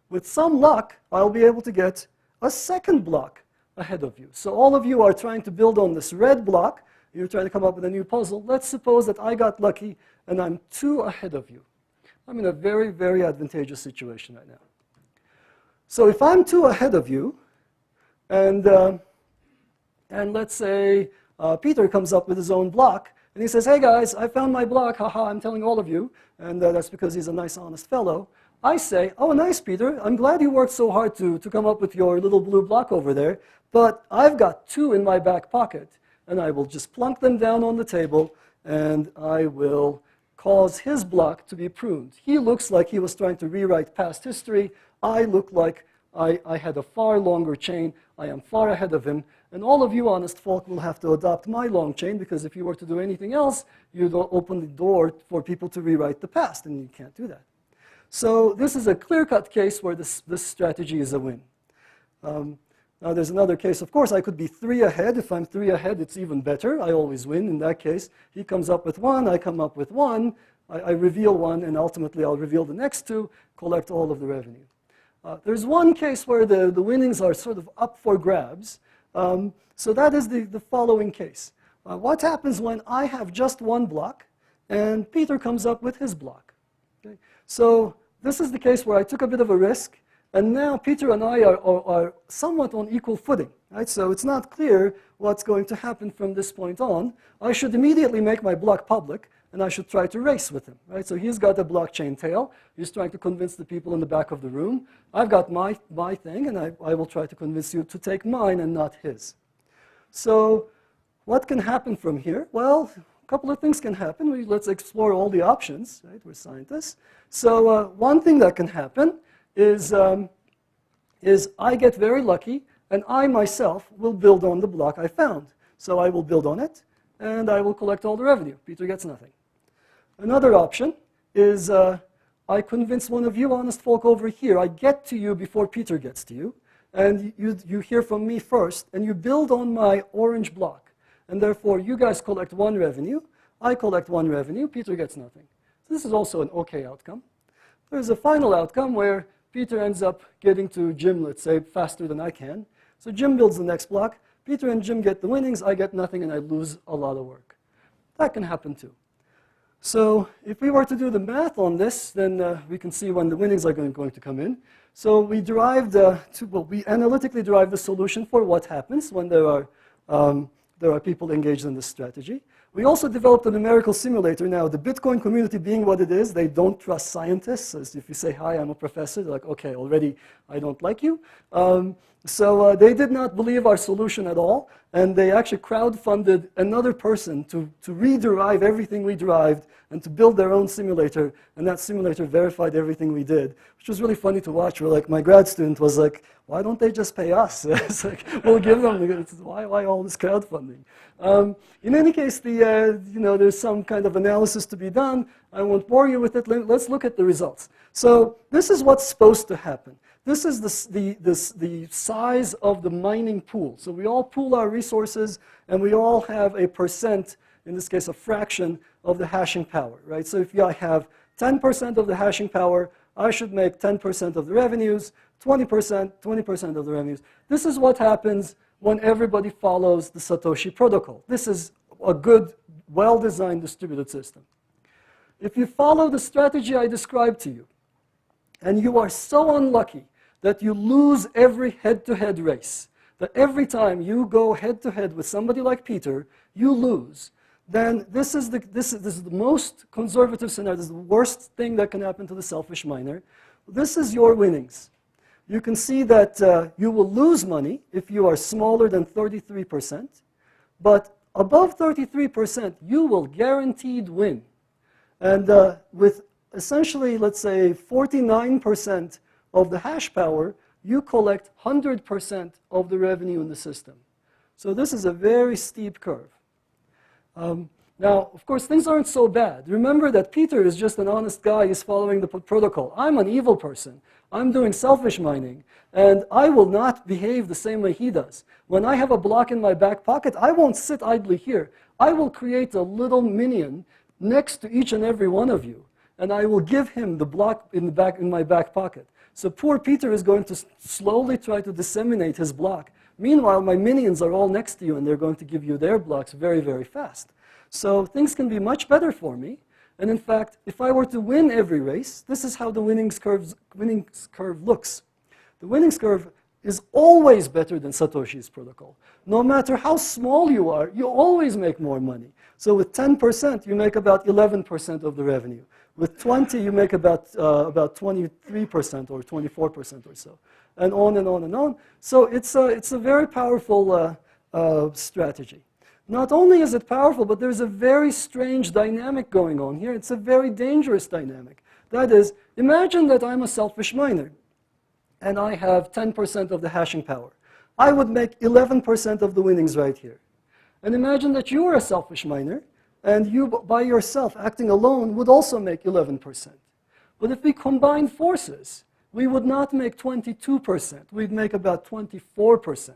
With some luck, I'll be able to get a second block ahead of you. So all of you are trying to build on this red block. You're trying to come up with a new puzzle. Let's suppose that I got lucky, and I'm 2 ahead of you. I'm in a very, very advantageous situation right now. So if I'm 2 ahead of you, and let's say Peter comes up with his own block, and he says, hey guys, I found my block, haha, I'm telling all of you, and that's because he's a nice, honest fellow. I say, oh, nice, Peter, I'm glad you worked so hard to come up with your little blue block over there, but I've got 2 in my back pocket, and I will just plunk them down on the table, and I will cause his block to be pruned. He looks like he was trying to rewrite past history. I look like I had a far longer chain. I am far ahead of him. And all of you honest folk will have to adopt my long chain, because if you were to do anything else, you'd open the door for people to rewrite the past, and you can't do that. So this is a clear-cut case where this strategy is a win. Now there's another case. Of course, I could be 3 ahead. If I'm 3 ahead, it's even better. I always win in that case. He comes up with 1, I come up with 1. I reveal 1, and ultimately I'll reveal the next 2, collect all of the revenue. There's one case where the winnings are sort of up for grabs. So that is the following case. What happens when I have just 1 block, and Peter comes up with his block? Okay? So this is the case where I took a bit of a risk, and now Peter and I are somewhat on equal footing. Right? So it's not clear what's going to happen from this point on. I should immediately make my block public, and I should try to race with him. Right? So he's got a blockchain tail. He's trying to convince the people in the back of the room. I've got my thing, and I will try to convince you to take mine and not his. So what can happen from here? Well, a couple of things can happen. Let's explore all the options. Right? We're scientists. So one thing that can happen is I get very lucky, and I myself will build on the block I found. So I will build on it, and I will collect all the revenue. Peter gets nothing. Another option is I convince one of you honest folk over here. I get to you before Peter gets to you, and you hear from me first, and you build on my orange block. And therefore, you guys collect one revenue, I collect one revenue, Peter gets nothing. So this is also an okay outcome. There's a final outcome where Peter ends up getting to Jim, let's say, faster than I can. So Jim builds the next block. Peter and Jim get the winnings, I get nothing, and I lose a lot of work. That can happen too. So if we were to do the math on this, then we can see when the winnings are going to come in. So we derived, we analytically derived the solution for what happens when there are people engaged in this strategy. We also developed a numerical simulator. Now, the Bitcoin community being what it is, they don't trust scientists. As if you say, hi, I'm a professor, they're like, okay, already I don't like you. So they did not believe our solution at all, and they actually crowdfunded another person to rederive everything we derived and to build their own simulator, and that simulator verified everything we did, which was really funny to watch. Where, like, my grad student was like, why don't they just pay us? It's like, we'll give them, why all this crowdfunding? In any case, there's some kind of analysis to be done. I won't bore you with it. Let's look at the results. So this is what's supposed to happen. This is the size of the mining pool. So we all pool our resources, and we all have a percent, in this case a fraction, of the hashing power, right? So if I have 10% of the hashing power, I should make 10% of the revenues, 20% of the revenues. This is what happens when everybody follows the Satoshi protocol. This is a good, well-designed distributed system. If you follow the strategy I described to you, and you are so unlucky that you lose every head-to-head race, that every time you go head-to-head with somebody like Peter, you lose, then this is the most conservative scenario. This is the worst thing that can happen to the selfish miner. This is your winnings. You can see that you will lose money if you are smaller than 33%, but above 33%, you will guaranteed win. And with essentially, let's say, 49% of the hash power, you collect 100% of the revenue in the system. So this is a very steep curve. Now, of course, things aren't so bad. Remember that Peter is just an honest guy. He's following the protocol. I'm an evil person. I'm doing selfish mining, and I will not behave the same way he does. When I have a block in my back pocket, I won't sit idly here. I will create a little minion next to each and every one of you, and I will give him the block in my back pocket. So poor Peter is going to slowly try to disseminate his block. Meanwhile, my minions are all next to you, and they're going to give you their blocks very, very fast. So things can be much better for me. And in fact, if I were to win every race, this is how the winnings curve looks. The winnings curve is always better than Satoshi's protocol. No matter how small you are, you always make more money. So with 10%, you make about 11% of the revenue. With 20, you make about 23% or 24% or so, and on and on and on. So it's a very powerful strategy. Not only is it powerful, but there's a very strange dynamic going on here. It's a very dangerous dynamic. That is, imagine that I'm a selfish miner, and I have 10% of the hashing power. I would make 11% of the winnings right here. And imagine that you are a selfish miner, and you, by yourself, acting alone, would also make 11%. But if we combine forces, we would not make 22%. We'd make about 24%.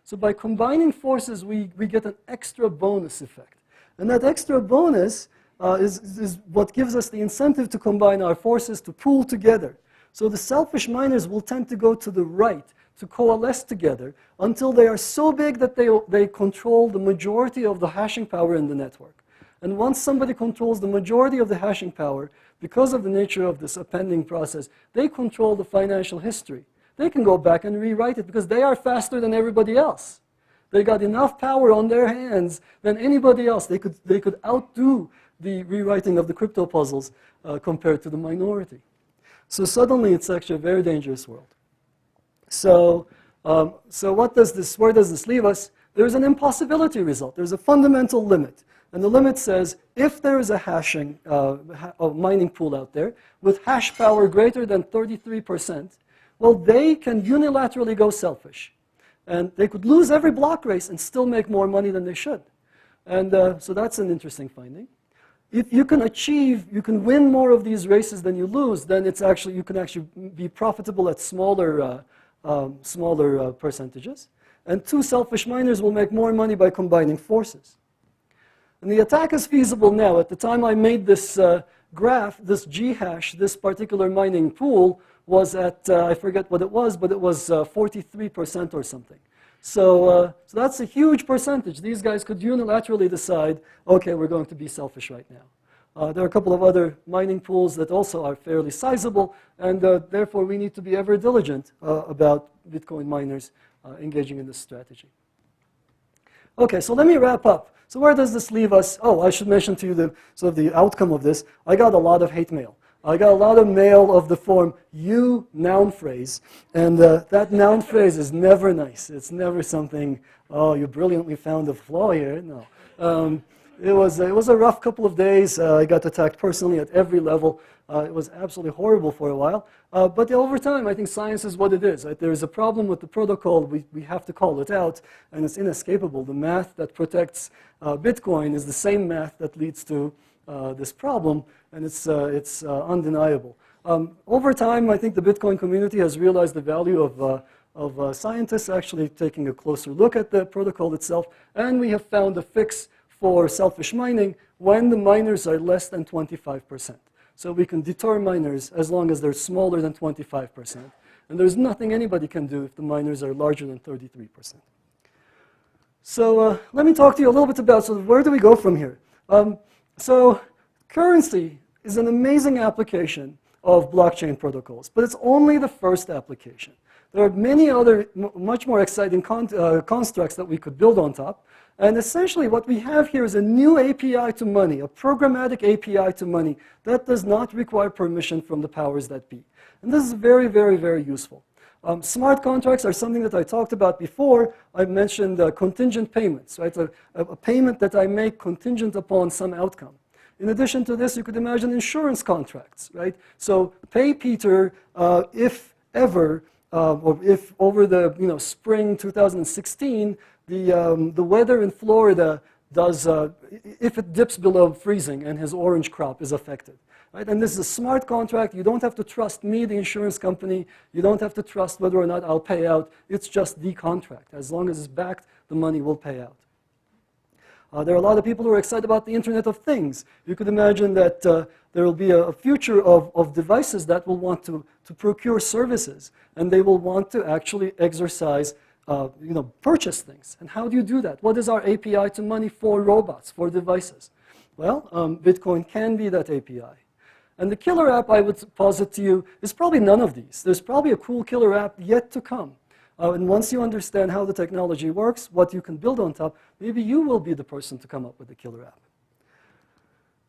So by combining forces, we get an extra bonus effect. And that extra bonus is what gives us the incentive to combine our forces, to pool together. So the selfish miners will tend to go to the right, to coalesce together, until they are so big that they control the majority of the hashing power in the network. And once somebody controls the majority of the hashing power, because of the nature of this appending process, they control the financial history. They can go back and rewrite it because they are faster than everybody else. They got enough power on their hands than anybody else. They could outdo the rewriting of the crypto puzzles compared to the minority. So suddenly, it's actually a very dangerous world. So, where does this leave us? There's an impossibility result. There's a fundamental limit. And the limit says, if there is a mining pool out there with hash power greater than 33%, well, they can unilaterally go selfish. And they could lose every block race and still make more money than they should. And so that's an interesting finding. If you can win more of these races than you lose, then you can actually be profitable at smaller smaller percentages. And 2 selfish miners will make more money by combining forces. And the attack is feasible now. At the time I made this graph, this G hash, this particular mining pool was at, I forget what it was, but it was 43% or something. So that's a huge percentage. These guys could unilaterally decide, okay, we're going to be selfish right now. There are a couple of other mining pools that also are fairly sizable, and therefore we need to be ever diligent about Bitcoin miners engaging in this strategy. Okay, so let me wrap up. So where does this leave us? Oh, I should mention to you the outcome of this. I got a lot of hate mail. I got a lot of mail of the form "you" noun phrase, and that noun phrase is never nice. It's never something, oh, you brilliantly found a flaw here. No. It was a rough couple of days. I got attacked personally at every level. It was absolutely horrible for a while. But over time, I think science is what it is. Right? There is a problem with the protocol. We have to call it out, and it's inescapable. The math that protects Bitcoin is the same math that leads to this problem, and it's undeniable. Over time, I think the Bitcoin community has realized the value of scientists actually taking a closer look at the protocol itself, and we have found a fix for selfish mining when the miners are less than 25%. So we can deter miners as long as they're smaller than 25%. And there's nothing anybody can do if the miners are larger than 33%. So let me talk to you a little bit about where do we go from here. So currency is an amazing application of blockchain protocols, but it's only the first application. There are many other much more exciting constructs that we could build on top. And essentially what we have here is a new API to money, a programmatic API to money that does not require permission from the powers that be. And this is very, very, very useful. Smart contracts are something that I talked about before. I mentioned contingent payments, right? A payment that I make contingent upon some outcome. In addition to this, you could imagine insurance contracts, right? So pay Peter if ever, or if over the spring 2016, the weather in Florida does, if it dips below freezing and his orange crop is affected. Right? And this is a smart contract. You don't have to trust me, the insurance company. You don't have to trust whether or not I'll pay out. It's just the contract. As long as it's backed, the money will pay out. There are a lot of people who are excited about the Internet of Things. You could imagine that there will be a future of devices that will want to procure services, and they will want to actually exercise purchase things. And how do you do that? What is our API to money for robots, for devices? Well, Bitcoin can be that API. And the killer app I would posit to you is probably none of these. There's probably a cool killer app yet to come. And once you understand how the technology works, what you can build on top, maybe you will be the person to come up with the killer app.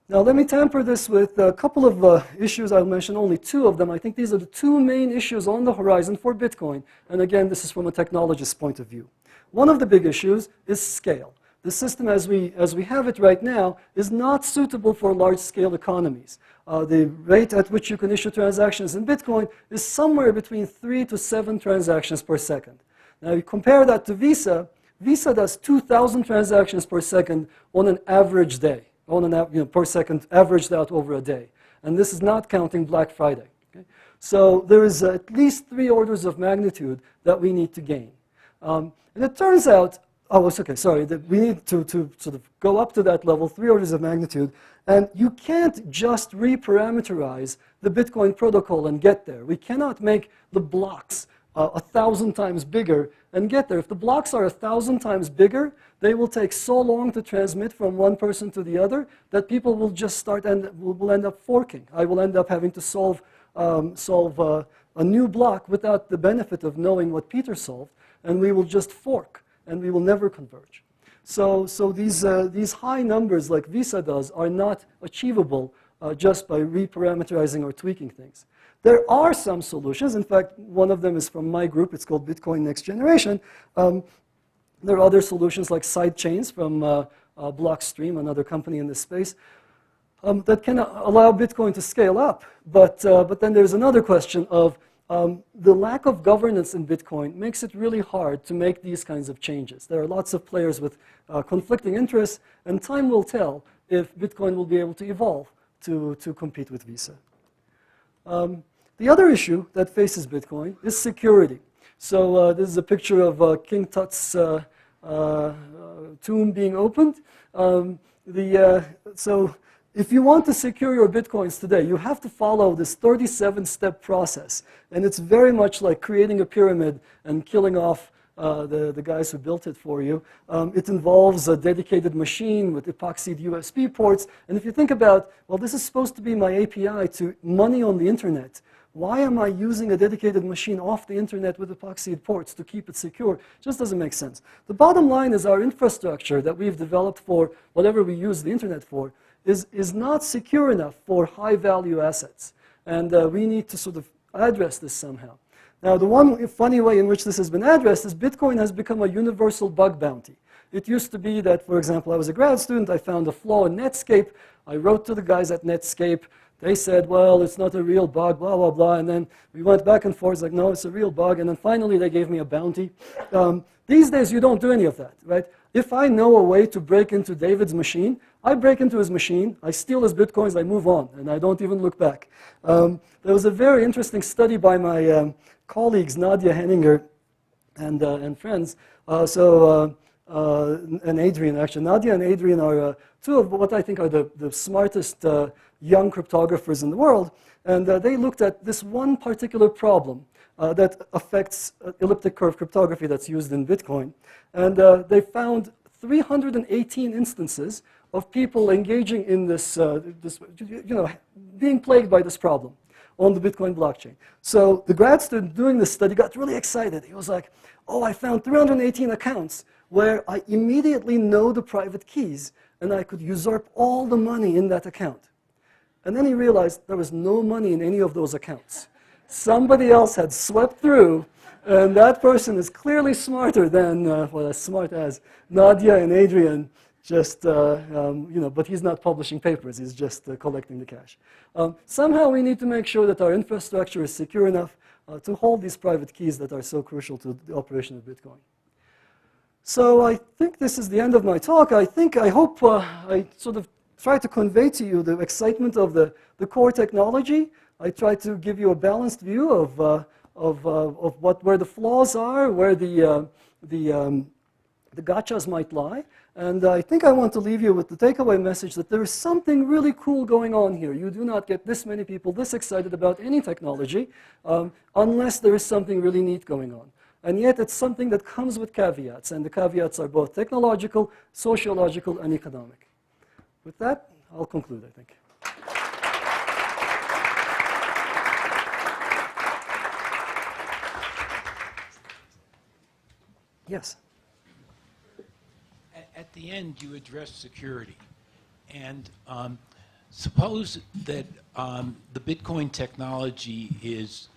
Now let me temper this with a couple of issues. I'll mention only 2 of them. I think these are the 2 main issues on the horizon for Bitcoin. And again, this is from a technologist's point of view. One of the big issues is scale. The system as we have it right now is not suitable for large-scale economies. The rate at which you can issue transactions in Bitcoin is somewhere between 3 to 7 transactions per second. Now you compare that to Visa. Visa does 2,000 transactions per second on an average day. Per second, averaged out over a day. And this is not counting Black Friday. Okay? So there is at least 3 orders of magnitude that we need to gain. And it turns out, that we need to sort of go up to that level, 3 orders of magnitude. And you can't just reparameterize the Bitcoin protocol and get there. We cannot make the blocks 1,000 times bigger and get there. If the blocks are 1,000 times bigger, they will take so long to transmit from one person to the other that people will just will end up forking. I will end up having to solve a new block without the benefit of knowing what Peter solved, and we will just fork, and we will never converge. So these high numbers like Visa does are not achievable just by reparameterizing or tweaking things. There are some solutions. In fact, one of them is from my group. It's called Bitcoin Next Generation. There are other solutions like sidechains from Blockstream, another company in this space, that can allow Bitcoin to scale up. But then there's another question of the lack of governance in Bitcoin makes it really hard to make these kinds of changes. There are lots of players with conflicting interests, and time will tell if Bitcoin will be able to evolve to compete with Visa. The other issue that faces Bitcoin is security. So this is a picture of King Tut's tomb being opened. So if you want to secure your Bitcoins today, you have to follow this 37-step process. And it's very much like creating a pyramid and killing off the guys who built it for you. It involves a dedicated machine with epoxied USB ports. And if you think about, well, this is supposed to be my API to money on the internet. Why am I using a dedicated machine off the internet with epoxied ports to keep it secure? Just doesn't make sense. The bottom line is our infrastructure that we've developed for whatever we use the internet for is not secure enough for high-value assets. And we need to sort of address this somehow. Now, the one funny way in which this has been addressed is Bitcoin has become a universal bug bounty. It used to be that, for example, I was a grad student, I found a flaw in Netscape, I wrote to the guys at Netscape, they said, well, it's not a real bug, blah, blah, blah, and then we went back and forth, like, no, it's a real bug, and then finally they gave me a bounty. These days, you don't do any of that, right? If I know a way to break into David's machine, I break into his machine, I steal his Bitcoins, I move on, and I don't even look back. There was a very interesting study by my colleagues, Nadia Henninger and friends, and Adrian, actually. Nadia and Adrian are two of what I think are the smartest young cryptographers in the world. And they looked at this one particular problem that affects elliptic curve cryptography that's used in Bitcoin. And they found 318 instances of people engaging in this, being plagued by this problem on the Bitcoin blockchain. So the grad student doing this study got really excited. He was like, oh, I found 318 accounts where I immediately know the private keys and I could usurp all the money in that account. And then he realized there was no money in any of those accounts. Somebody else had swept through, and that person is clearly smarter than, well, as smart as Nadia and Adrian, just, but he's not publishing papers, he's just collecting the cash. Somehow we need to make sure that our infrastructure is secure enough to hold these private keys that are so crucial to the operation of Bitcoin. So I think this is the end of my talk. I hope I sort of try to convey to you the excitement of the core technology. I try to give you a balanced view of where the flaws are, where the gotchas might lie. And I think I want to leave you with the takeaway message that there is something really cool going on here. You do not get this many people this excited about any technology unless there is something really neat going on. And yet it's something that comes with caveats, and the caveats are both technological, sociological, and economic. With that, I'll conclude, I think. Yes? At the end, you addressed security. And suppose that the Bitcoin technology is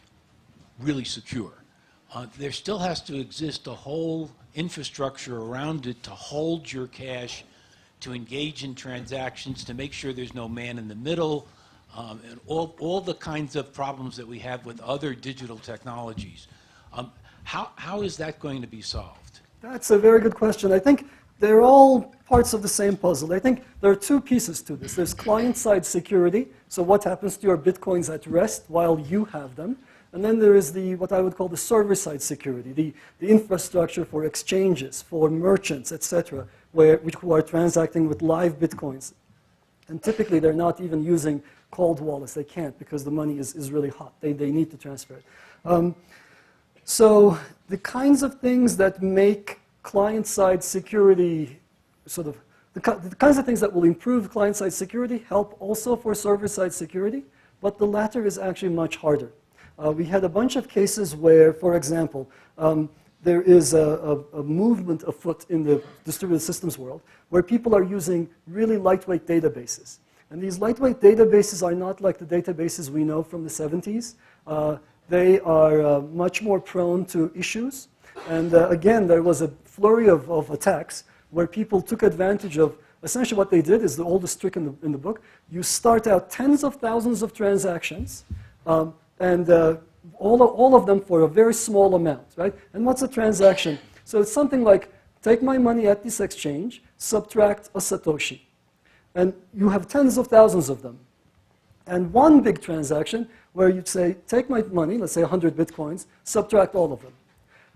really secure. There still has to exist a whole infrastructure around it to hold your cash, to engage in transactions, to make sure there's no man in the middle, and all the kinds of problems that we have with other digital technologies. How is that going to be solved? That's a very good question. I think they're all parts of the same puzzle. I think there are two pieces to this. There's client-side security, so what happens to your Bitcoins at rest while you have them. And then there is what I would call the server-side security, the infrastructure for exchanges, for merchants, etc., who are transacting with live Bitcoins. And typically, they're not even using cold wallets. They can't because the money is really hot. They need to transfer it. So the kinds of things that make client-side security the kinds of things that will improve client-side security help also for server-side security, but the latter is actually much harder. We had a bunch of cases where, for example, there is a movement afoot in the distributed systems world where people are using really lightweight databases. And these lightweight databases are not like the databases we know from the 70s. They are much more prone to issues. And again, there was a flurry of attacks where people took advantage of, essentially what they did is the oldest trick in the book. You start out tens of thousands of transactions, and all of them for a very small amount, right? And what's a transaction? So it's something like, take my money at this exchange, subtract a Satoshi. And you have tens of thousands of them. And one big transaction where you'd say, take my money, let's say 100 Bitcoins, subtract all of them.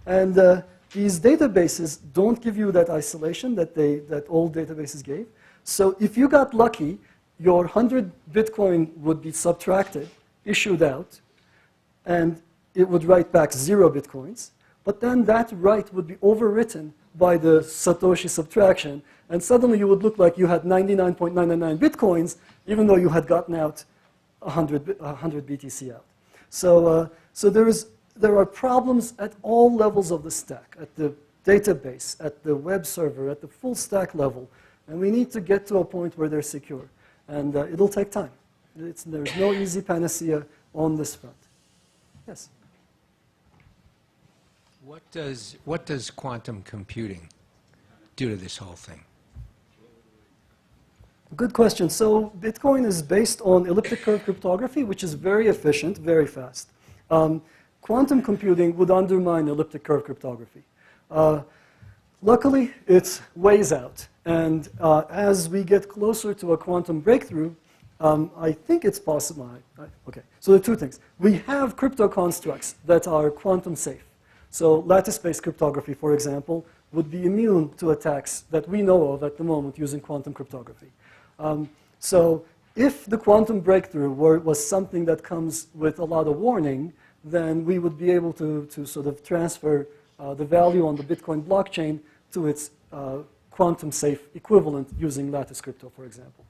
And these databases don't give you that isolation that old databases gave. So if you got lucky, your 100 Bitcoin would be subtracted, issued out, and it would write back 0 Bitcoins. But then that write would be overwritten by the Satoshi subtraction, and suddenly you would look like you had 99.999 Bitcoins, even though you had gotten out 100 BTC out. So, there are problems at all levels of the stack, at the database, at the web server, at the full stack level, and we need to get to a point where they're secure. And it'll take time. There's no easy panacea on this front. Yes? What does quantum computing do to this whole thing? Good question. So Bitcoin is based on elliptic curve cryptography, which is very efficient, very fast. Quantum computing would undermine elliptic curve cryptography. Luckily, it's ways out. And as we get closer to a quantum breakthrough, I think it's possible. Okay, so there are two things. We have crypto constructs that are quantum safe. So lattice-based cryptography, for example, would be immune to attacks that we know of at the moment using quantum cryptography. So if the quantum breakthrough was something that comes with a lot of warning, then we would be able to sort of transfer the value on the Bitcoin blockchain to its quantum safe equivalent using lattice crypto, for example.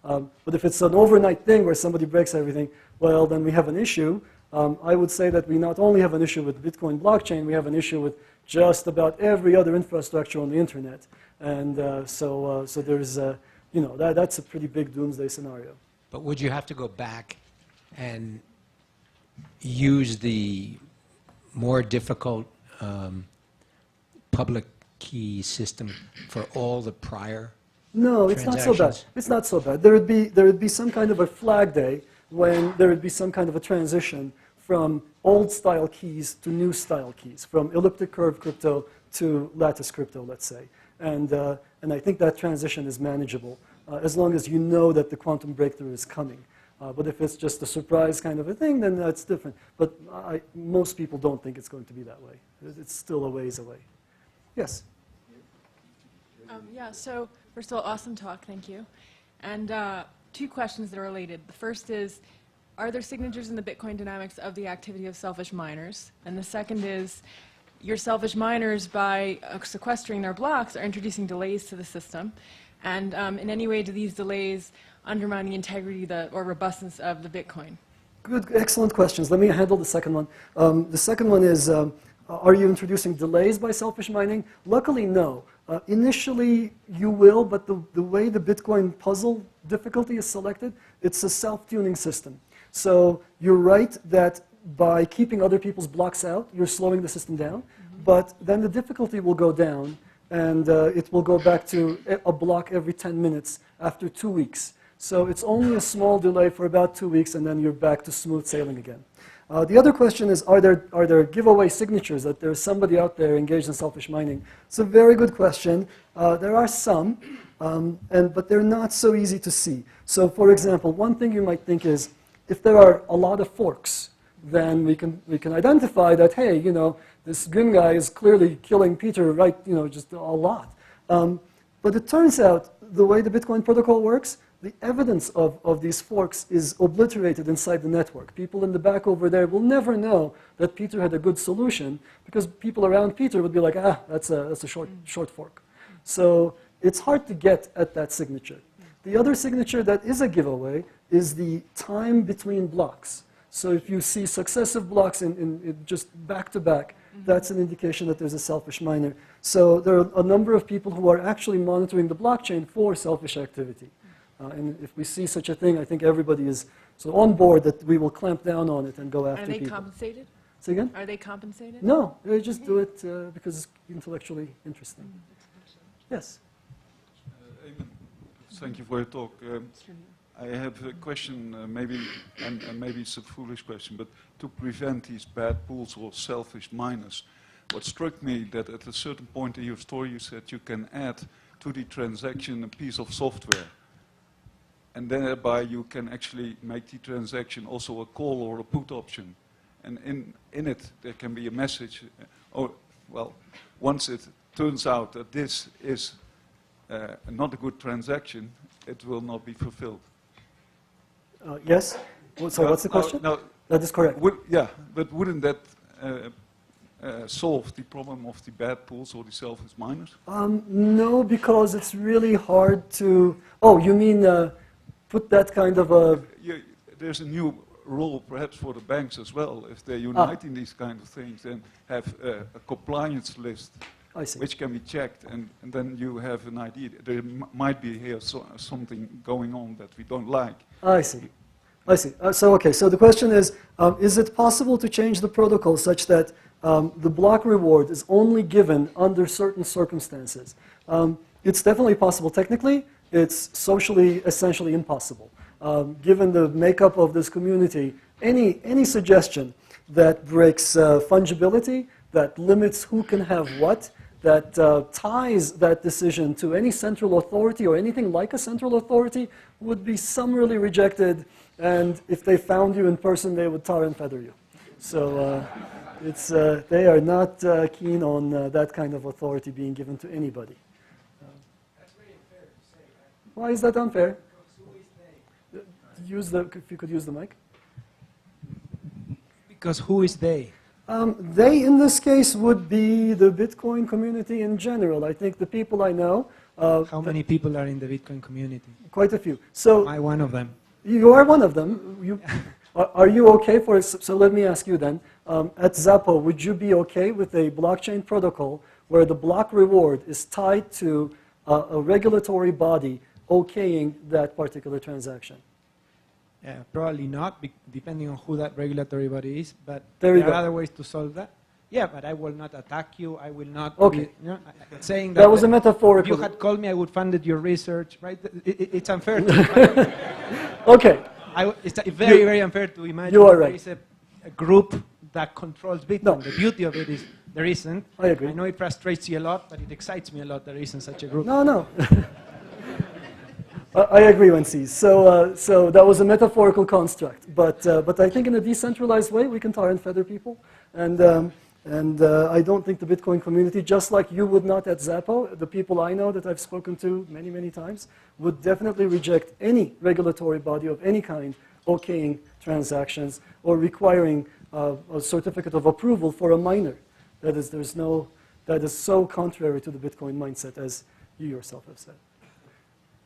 But if it's an overnight thing where somebody breaks everything, well, then we have an issue. I would say that we not only have an issue with the Bitcoin blockchain, we have an issue with just about every other infrastructure on the internet. And so there's, that's a pretty big doomsday scenario. But would you have to go back and use the more difficult public key system for all the prior No, it's not so bad. It's not so bad. There would be some kind of a flag day when there would be some kind of a transition from old-style keys to new-style keys, from elliptic curve crypto to lattice crypto, let's say. And I think that transition is manageable, as long as you know that the quantum breakthrough is coming. But if it's just a surprise kind of a thing, then that's different. But most people don't think it's going to be that way. It's still a ways away. Yes? Yeah, so first of all, awesome talk, thank you. And two questions that are related. The first is, are there signatures in the Bitcoin dynamics of the activity of selfish miners? And the second is, your selfish miners, by sequestering their blocks, are introducing delays to the system. And in any way do these delays undermine the integrity or robustness of the Bitcoin? Good, excellent questions. Let me handle the second one. The second one is, are you introducing delays by selfish mining? Luckily, no. Initially, you will, but the way the Bitcoin puzzle difficulty is selected, it's a self-tuning system. So you're right that by keeping other people's blocks out, you're slowing the system down, but then the difficulty will go down, and it will go back to a block every 10 minutes after 2 weeks. So it's only a small delay for about 2 weeks, and then you're back to smooth sailing again. The other question is, are there giveaway signatures, that there's somebody out there engaged in selfish mining? It's a very good question. There are some, but they're not so easy to see. So for example, one thing you might think is, if there are a lot of forks, then we can identify that, hey, this Grim guy is clearly killing Peter, right, just a lot. But it turns out, the way the Bitcoin protocol works, the evidence of these forks is obliterated inside the network. People in the back over there will never know that Peter had a good solution, because people around Peter would be like, that's a short fork. So it's hard to get at that signature. The other signature that is a giveaway is the time between blocks. So if you see successive blocks in just back to back, that's an indication that there's a selfish miner. So there are a number of people who are actually monitoring the blockchain for selfish activity. And if we see such a thing, I think everybody is so on board that we will clamp down on it and go after people. Are they compensated? Say again? Are they compensated? No, they just do it because it's intellectually interesting. Yes? Emin, thank you for your talk. I have a question, maybe it's a foolish question, but to prevent these bad pools or selfish miners, what struck me that at a certain point in your story you said you can add to the transaction a piece of software. And thereby you can actually make the transaction also a call or a put option. And in it there can be a message, or well, once it turns out that this is not a good transaction, it will not be fulfilled. Yes? So what's the question? No, That is correct. yeah, but wouldn't that solve the problem of the bad pools or the selfish miners? No, because it's really hard to... Oh, you mean put that kind of a... There's a new role perhaps for the banks as well. If they unite in these kind of things and have a compliance list I see. which can be checked, and then you have an idea. There might be here something going on that we don't like. I see. I see. So the question is it possible to change the protocol such that the block reward is only given under certain circumstances? It's definitely possible technically. It's socially essentially impossible. Given the makeup of this community, any suggestion that breaks fungibility, that limits who can have what, that ties that decision to any central authority or anything like a central authority would be summarily rejected, and if they found you in person, they would tar and feather you. So they are not keen on that kind of authority being given to anybody. That's very unfair to say, right? Why is that unfair? Because who is they? If you could use the mic. Because who is they? They, in this case, would be the Bitcoin community in general. I think the people I know... How many people are in the Bitcoin community? Quite a few. So Am I one of them? you are one of them. Are you okay for it? So let me ask you then. At Zappo, would you be okay with a blockchain protocol where the block reward is tied to a regulatory body okaying that particular transaction? Probably not, depending on who that regulatory body is, but There there you are go. other ways to solve that. Yeah, but I will not attack you. I will not. Okay. Saying That was a if metaphorical. you had called me, I would funded your research, right? It's unfair. To Okay. it's very, very unfair to imagine You are there right. is a group that controls Bitcoin. No. The beauty of it is there isn't. I agree. I know it frustrates you a lot, but it excites me a lot there isn't such a group. No. I agree, Wences. So that was a metaphorical construct, but I think in a decentralized way we can tar and feather people, and I don't think the Bitcoin community, just like you would not at Zappo, the people I know that I've spoken to many, many times, would definitely reject any regulatory body of any kind okaying transactions or requiring a certificate of approval for a miner. That is so contrary to the Bitcoin mindset, as you yourself have said.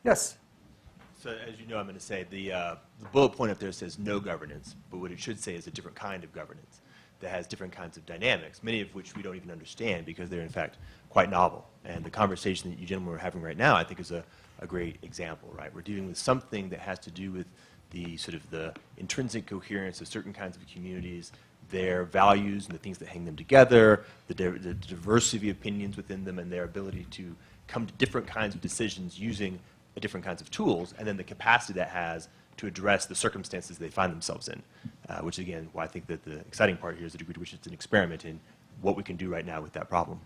Yes. So as you know, I'm going to say the bullet point up there says no governance, but what it should say is a different kind of governance that has different kinds of dynamics, many of which we don't even understand because they're in fact quite novel. And the conversation that you gentlemen are having right now, I think, is a great example, right? We're dealing with something that has to do with the sort of the intrinsic coherence of certain kinds of communities, their values and the things that hang them together, the diversity of opinions within them, and their ability to come to different kinds of decisions using different kinds of tools, and then the capacity that has to address the circumstances they find themselves in, which again, why I think that the exciting part here is the degree to which it's an experiment in what we can do right now with that problem.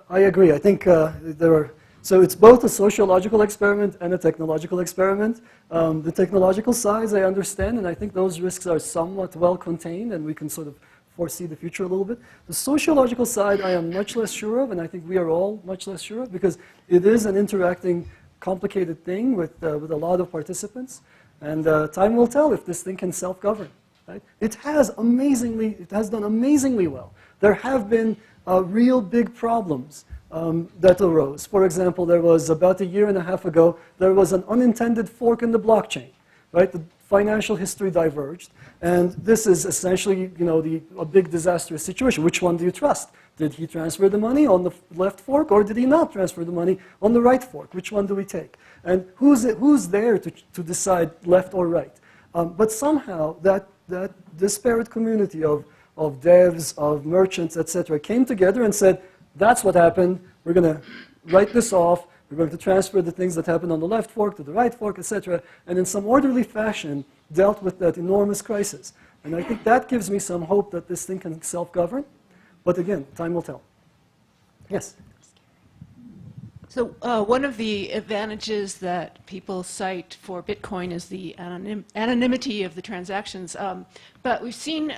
I agree. I think so it's both a sociological experiment and a technological experiment. The technological sides I understand, and I think those risks are somewhat well contained, and we can sort of foresee the future a little bit. The sociological side I am much less sure of, and I think we are all much less sure of, because it is an interacting, complicated thing with a lot of participants, and time will tell if this thing can self-govern. Right? It has done amazingly well. There have been real big problems that arose. For example, there was about a year and a half ago, there was an unintended fork in the blockchain. Right? The financial history diverged, and this is essentially, a big disastrous situation. Which one do you trust? Did he transfer the money on the left fork, or did he not transfer the money on the right fork? Which one do we take? And who's there to decide left or right? But somehow that disparate community of devs, of merchants, etc., came together and said, that's what happened. We're going to write this off. We're going to transfer the things that happened on the left fork to the right fork, etc., and in some orderly fashion dealt with that enormous crisis. And I think that gives me some hope that this thing can self-govern. But again, time will tell. Yes? So one of the advantages that people cite for Bitcoin is the anonymity of the transactions. But we've seen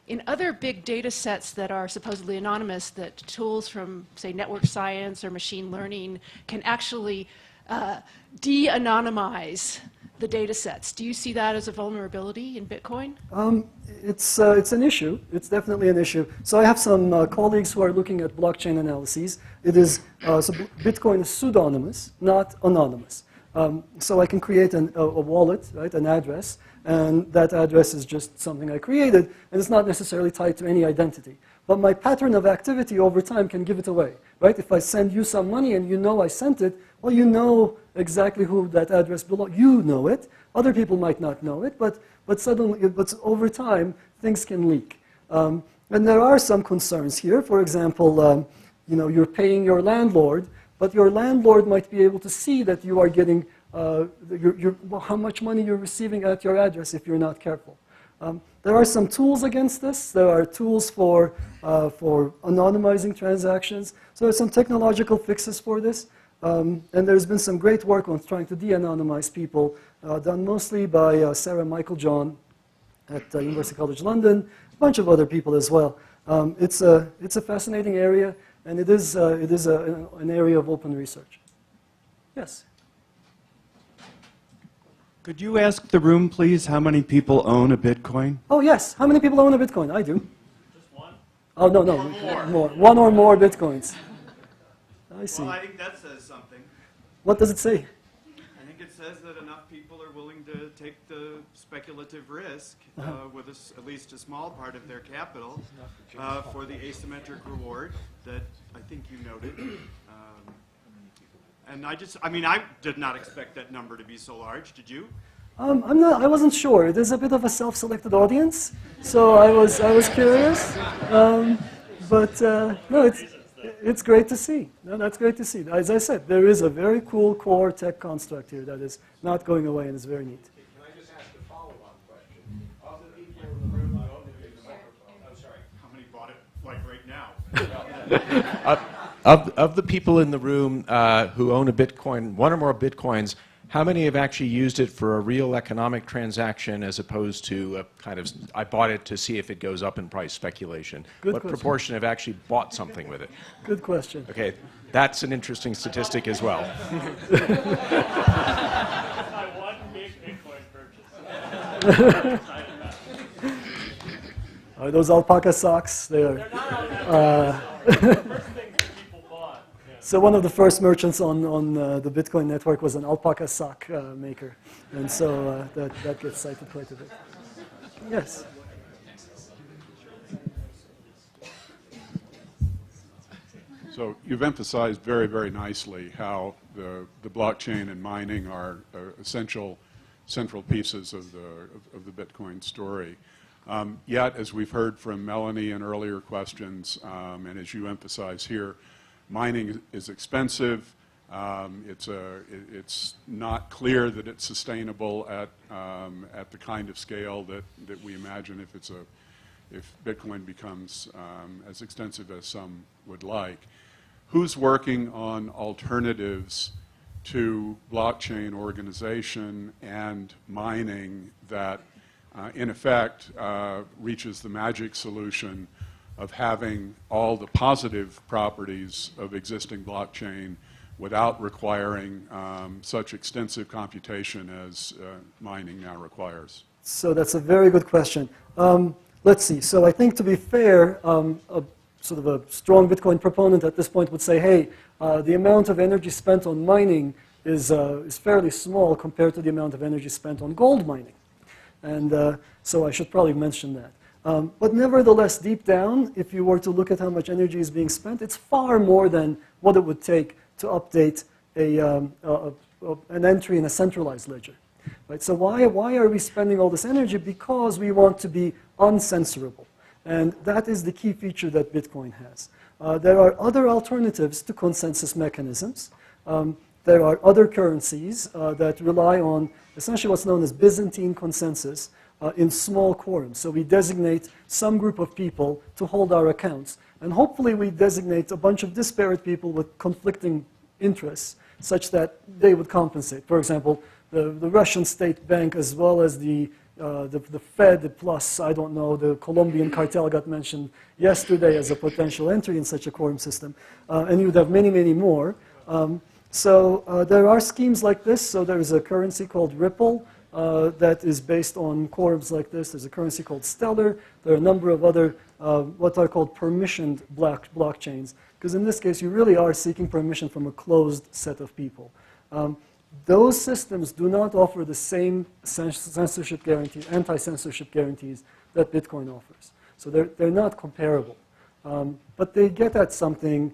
in other big data sets that are supposedly anonymous, that tools from, say, network science or machine learning can actually de-anonymize the data sets. Do you see that as a vulnerability in Bitcoin? It's an issue. It's definitely an issue. So I have some colleagues who are looking at blockchain analyses. It is, so Bitcoin is pseudonymous, not anonymous. So I can create a wallet, right, an address, and that address is just something I created, and it's not necessarily tied to any identity. But my pattern of activity over time can give it away, right? If I send you some money and you know I sent it, well, you know exactly who that address belongs. You know it. Other people might not know it, but over time, things can leak. And there are some concerns here. For example, you're paying your landlord, but your landlord might be able to see that you are getting how much money you're receiving at your address if you're not careful. There are some tools against this. There are tools for anonymizing transactions. So there's some technological fixes for this. And there's been some great work on trying to de-anonymize people, done mostly by Sarah Michael John at University College London, a bunch of other people as well. It's a fascinating area, and it is an area of open research. Yes? Could you ask the room, please, how many people own a Bitcoin? Oh, yes. How many people own a Bitcoin? I do. Just one? Oh, no. More. One or more Bitcoins. I see. Well, I think that says something. What does it say? I think it says that enough people are willing to take the speculative risk with at least a small part of their capital for the asymmetric reward that I think you noted. And I did not expect that number to be so large. Did you? I wasn't sure. It is a bit of a self-selected audience, so I was curious. No, it's great to see. No, that's great to see. As I said, there is a very cool core tech construct here that is not going away and is very neat. Can I just ask a follow-on question? Of the people in the room who own the microphone, oh, sorry. How many bought it like right now? Of the people in the room who own a Bitcoin, one or more Bitcoins, how many have actually used it for a real economic transaction as opposed to a kind of, I bought it to see if it goes up in price speculation? What proportion have actually bought something with it? Good question. Okay, that's an interesting statistic as well. One big Bitcoin purchase. Those alpaca socks, they're not alpaca. First things that people bought. Yeah. So one of the first merchants on the Bitcoin network was an alpaca sock maker. And so that gets cited quite a bit. Yes? So you've emphasized very, very nicely how the blockchain and mining are essential central pieces of the Bitcoin story. Yet, as we've heard from Melanie in earlier questions, and as you emphasize here, mining is expensive. It's not clear that it's sustainable at the kind of scale that we imagine if Bitcoin becomes as extensive as some would like. Who's working on alternatives to blockchain organization and mining that in effect, reaches the magic solution of having all the positive properties of existing blockchain without requiring such extensive computation as mining now requires? So that's a very good question. Let's see. So I think to be fair, sort of a strong Bitcoin proponent at this point would say, hey, the amount of energy spent on mining is fairly small compared to the amount of energy spent on gold mining. And so I should probably mention that. But nevertheless, deep down, if you were to look at how much energy is being spent, it's far more than what it would take to update an entry in a centralized ledger. Right? So why are we spending all this energy? Because we want to be uncensorable. And that is the key feature that Bitcoin has. There are other alternatives to consensus mechanisms. There are other currencies that rely on essentially what's known as Byzantine consensus in small quorums. So we designate some group of people to hold our accounts. And hopefully we designate a bunch of disparate people with conflicting interests such that they would compensate. For example, the Russian state bank as well as the the Fed plus, I don't know, the Colombian cartel got mentioned yesterday as a potential entry in such a quorum system. And you'd have many, many more. So there are schemes like this. So there's a currency called Ripple that is based on quorums like this. There's a currency called Stellar. There are a number of other what are called permissioned blockchains. Because in this case, you really are seeking permission from a closed set of people. Those systems do not offer the same censorship guarantees, anti-censorship guarantees that Bitcoin offers. So they're not comparable. But they get at something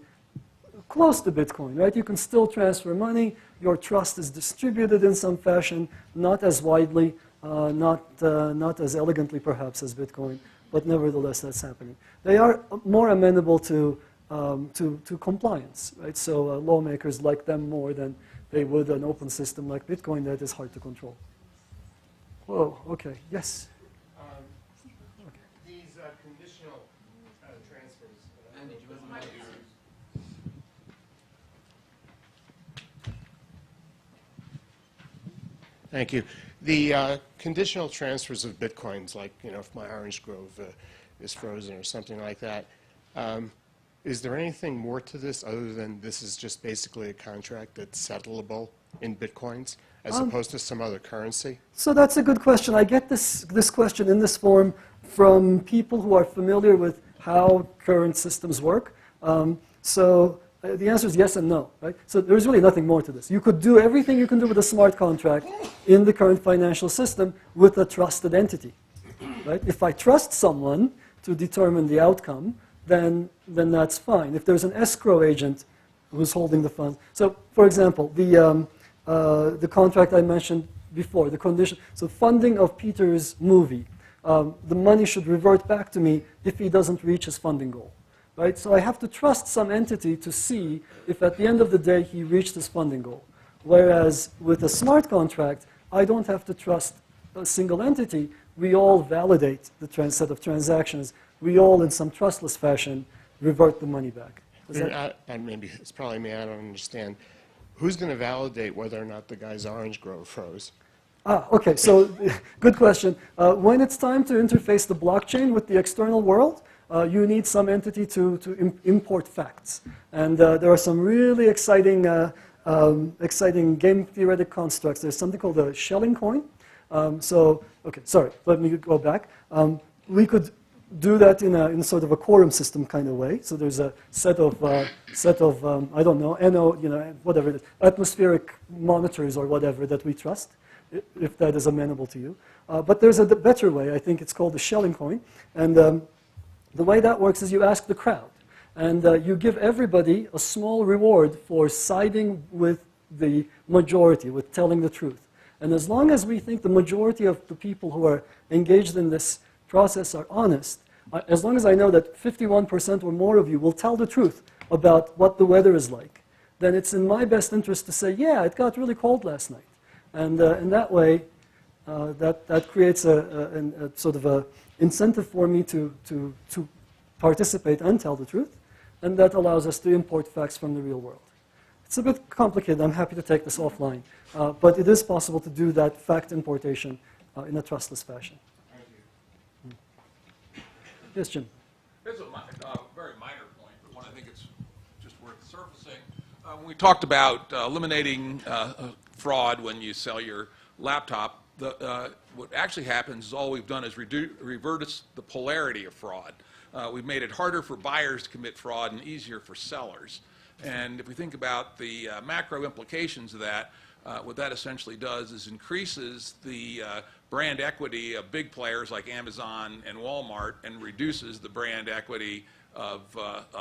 close to Bitcoin, right? You can still transfer money. Your trust is distributed in some fashion, not as widely, not as elegantly perhaps as Bitcoin, but nevertheless that's happening. They are more amenable to compliance, right? So lawmakers like them more than they would an open system like Bitcoin that is hard to control. Whoa, okay, yes? These conditional transfers. Thank you. The conditional transfers of Bitcoins, like, you know, if my orange grove is frozen or something like that, is there anything more to this other than this is just basically a contract that's settleable in Bitcoins as opposed to some other currency? So that's a good question. I get this question in this form from people who are familiar with how current systems work. The answer is yes and no, right? So there's really nothing more to this. You could do everything you can do with a smart contract in the current financial system with a trusted entity, right? If I trust someone to determine the outcome, then that's fine. If there's an escrow agent who's holding the funds. So, for example, the contract I mentioned before, the condition, so funding of Peter's movie, the money should revert back to me if he doesn't reach his funding goal, right? So I have to trust some entity to see if at the end of the day he reached his funding goal. Whereas with a smart contract, I don't have to trust a single entity. We all validate the set of transactions. We all, in some trustless fashion, revert the money back. And maybe it's probably me, I don't understand. Who's going to validate whether or not the guy's orange grove froze? Okay, so good question. When it's time to interface the blockchain with the external world, you need some entity to import facts. And there are some really exciting game theoretic constructs. There's something called a shelling coin. Okay, sorry, let me go back. We could do that in sort of a quorum system kind of way. So there's a set of I don't know, whatever it is, atmospheric monitors or whatever that we trust, if that is amenable to you. But there's a better way. I think it's called the shelling coin. And the way that works is you ask the crowd. And you give everybody a small reward for siding with the majority, with telling the truth. And as long as we think the majority of the people who are engaged in this process are honest, as long as I know that 51% or more of you will tell the truth about what the weather is like, then it's in my best interest to say, yeah, it got really cold last night. And in that way, that creates a sort of a incentive for me to participate and tell the truth. And that allows us to import facts from the real world. It's a bit complicated. I'm happy to take this offline. But it is possible to do that fact importation in a trustless fashion. Yes, Jim. Here's a very minor point, but one I think it's just worth surfacing. When we talked about eliminating fraud when you sell your laptop, what actually happens is all we've done is reverse the polarity of fraud. We've made it harder for buyers to commit fraud and easier for sellers. And if we think about the macro implications of that, what that essentially does is increases the brand equity of big players like Amazon and Walmart and reduces the brand equity of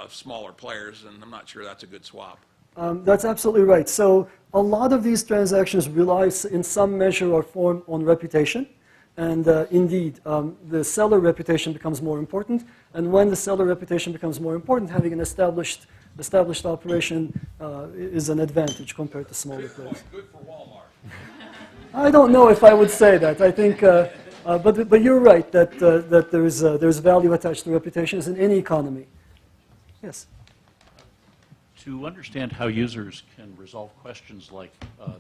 smaller players, and I'm not sure that's a good swap. That's absolutely right. So a lot of these transactions rely in some measure or form on reputation. And indeed, the seller reputation becomes more important. And when the seller reputation becomes more important, having an established operation is an advantage compared to smaller players. Good for Walmart. I don't know if I would say that. I think, but you're right that there's value attached to reputation as in any economy. Yes. To understand how users can resolve questions like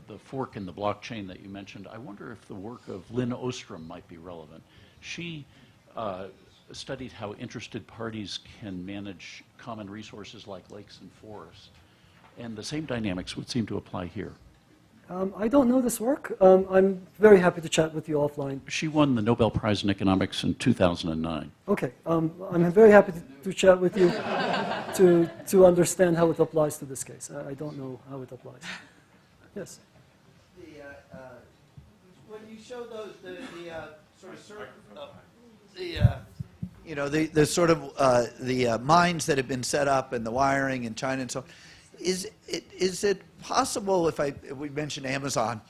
the fork in the blockchain that you mentioned, I wonder if the work of Lynn Ostrom might be relevant. She studied how interested parties can manage common resources like lakes and forests, and the same dynamics would seem to apply here. I don't know this work. I'm very happy to chat with you offline. She won the Nobel Prize in Economics in 2009. Okay, I'm very happy to chat with you to understand how it applies to this case. I don't know how it applies. Yes. When you show those, sort of the sort of the mines that have been set up and the wiring in China and so on, is it possible, if we mentioned Amazon,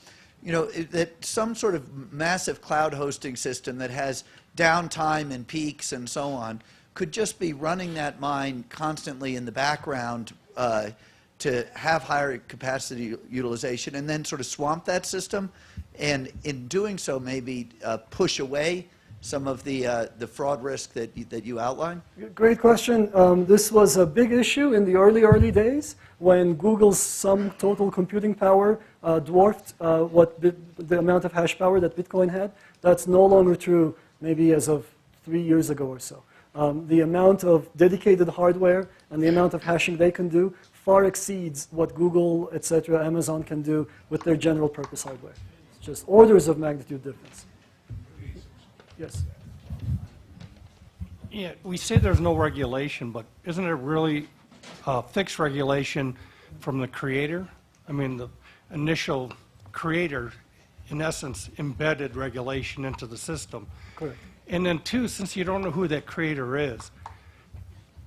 that some sort of massive cloud hosting system that has downtime and peaks and so on could just be running that mine constantly in the background to have higher capacity utilization, and then sort of swamp that system, and in doing so maybe push away some of the fraud risk that you outlined? Great question. This was a big issue in the early days when Google's sum total computing power dwarfed the amount of hash power that Bitcoin had. That's no longer true maybe as of 3 years ago or so. The amount of dedicated hardware and the amount of hashing they can do far exceeds what Google, etc., Amazon can do with their general purpose hardware. It's just orders of magnitude difference. Yes. Yeah, we say there's no regulation, but isn't it really fixed regulation from the creator? I mean, the initial creator, in essence, embedded regulation into the system. Correct. And then two, since you don't know who that creator is,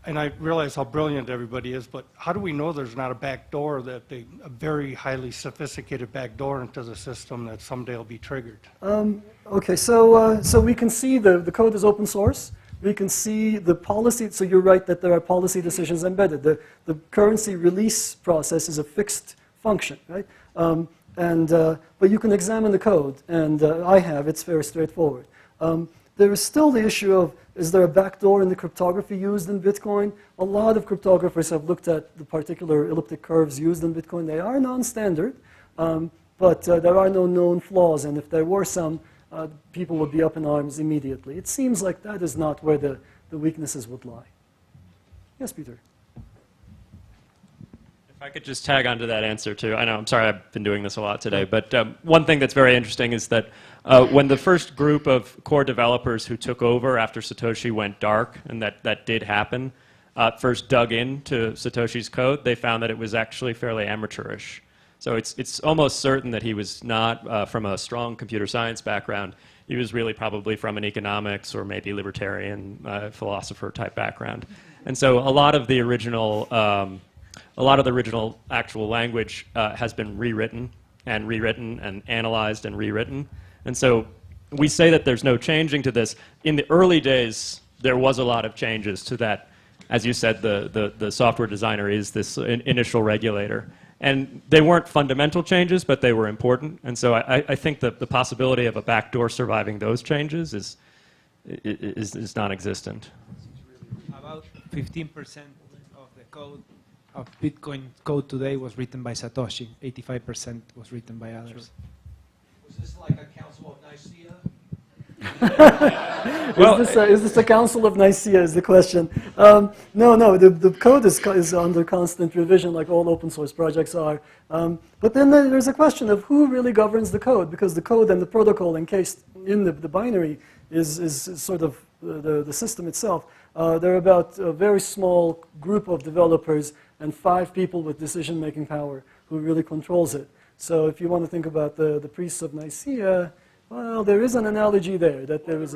and I realize how brilliant everybody is, but how do we know there's not a back door, a very highly sophisticated back door into the system that someday will be triggered? Okay, so we can see the code is open source. We can see the policy, so you're right that there are policy decisions embedded. The currency release process is a fixed function, right? But you can examine the code, and it's very straightforward. There is still the issue of, is there a backdoor in the cryptography used in Bitcoin? A lot of cryptographers have looked at the particular elliptic curves used in Bitcoin. They are non-standard, but there are no known flaws, and if there were some, people would be up in arms immediately. It seems like that is not where the weaknesses would lie. Yes, Peter? If I could just tag onto that answer too. I know, I'm sorry, I've been doing this a lot today, but one thing that's very interesting is that when the first group of core developers who took over after Satoshi went dark, and that did happen, first dug into Satoshi's code, they found that it was actually fairly amateurish. So it's almost certain that he was not from a strong computer science background. He was really probably from an economics or maybe libertarian philosopher type background. And so a lot of the original actual language has been rewritten and analyzed and rewritten. And so we say that there's no changing to this. In the early days, there was a lot of changes to that. As you said, the software designer is this initial regulator. And they weren't fundamental changes, but they were important. And so I think that the possibility of a backdoor surviving those changes is non-existent. About 15% of the code of Bitcoin code today was written by Satoshi. 85% was written by others. Was this like a Council of Nicaea? Is this a Council of Nicaea is the question. No, the code is under constant revision like all open source projects are. But then there's a question of who really governs the code, because the code and the protocol encased in the binary is sort of the system itself. There are about a very small group of developers and 5 people with decision-making power who really controls it. So if you want to think about the priests of Nicaea, well, there is an analogy there that there is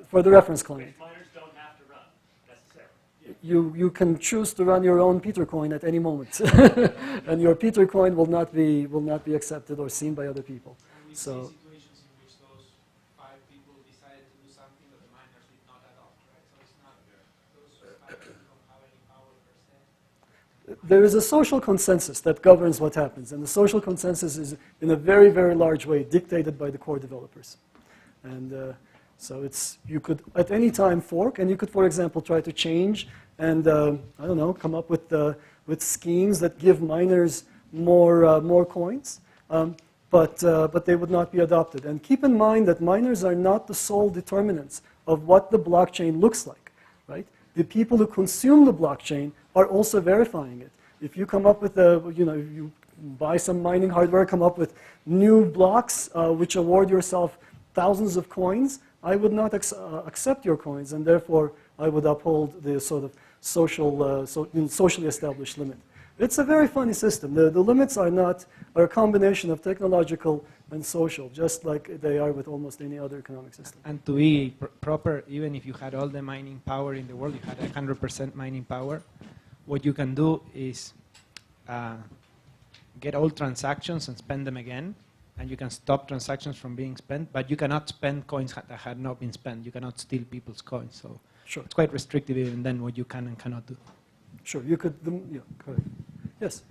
for the reference client. Miners don't have to run necessarily. You can choose to run your own Peter coin at any moment, and your Peter coin will not be accepted or seen by other people. So. Situations in which those 5 people decided to do something that the miners did not adopt, right? So it's not those 5 people don't have any power per se. There is a social consensus that governs what happens, and the social consensus is in a very, very large way dictated by the core developers. And so you could at any time fork, and you could, for example, try to change and, I don't know, come up with with schemes that give miners more coins, but they would not be adopted. And keep in mind that miners are not the sole determinants of what the blockchain looks like, right? The people who consume the blockchain are also verifying it. If you come up with you buy some mining hardware, come up with new blocks which award yourself thousands of coins, I would not accept your coins, and therefore I would uphold the sort of socially established limit. It's a very funny system. The limits are a combination of technological and social, just like they are with almost any other economic system. And to be proper, even if you had all the mining power in the world, you had 100% mining power, what you can do is get all transactions and spend them again, and you can stop transactions from being spent, but you cannot spend coins that had not been spent. You cannot steal people's coins. So sure. It's quite restrictive even then what you can and cannot do. Sure, you could, yeah, correct. Yes?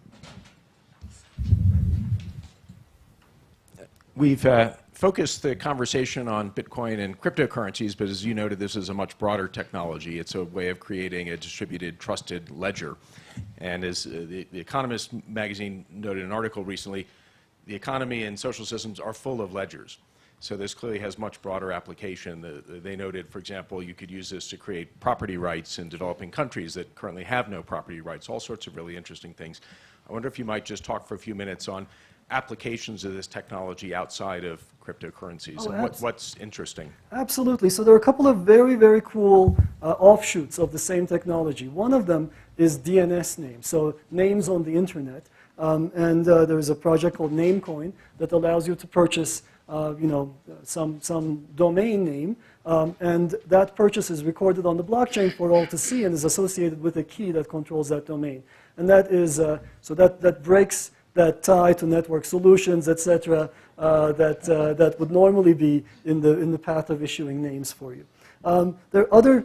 We've focused the conversation on Bitcoin and cryptocurrencies, but as you noted, this is a much broader technology. It's a way of creating a distributed, trusted ledger. And as the Economist magazine noted in an article recently, the economy and social systems are full of ledgers. So this clearly has much broader application. They noted, for example, you could use this to create property rights in developing countries that currently have no property rights, all sorts of really interesting things. I wonder if you might just talk for a few minutes on applications of this technology outside of cryptocurrencies and what's interesting. Absolutely. So there are a couple of very, very cool offshoots of the same technology. One of them is DNS names, so names on the internet. There's a project called Namecoin that allows you to purchase some domain name, and that purchase is recorded on the blockchain for all to see and is associated with a key that controls that domain. And that is, so that breaks that tie to network solutions, etc., that would normally be in the path of issuing names for you. There are other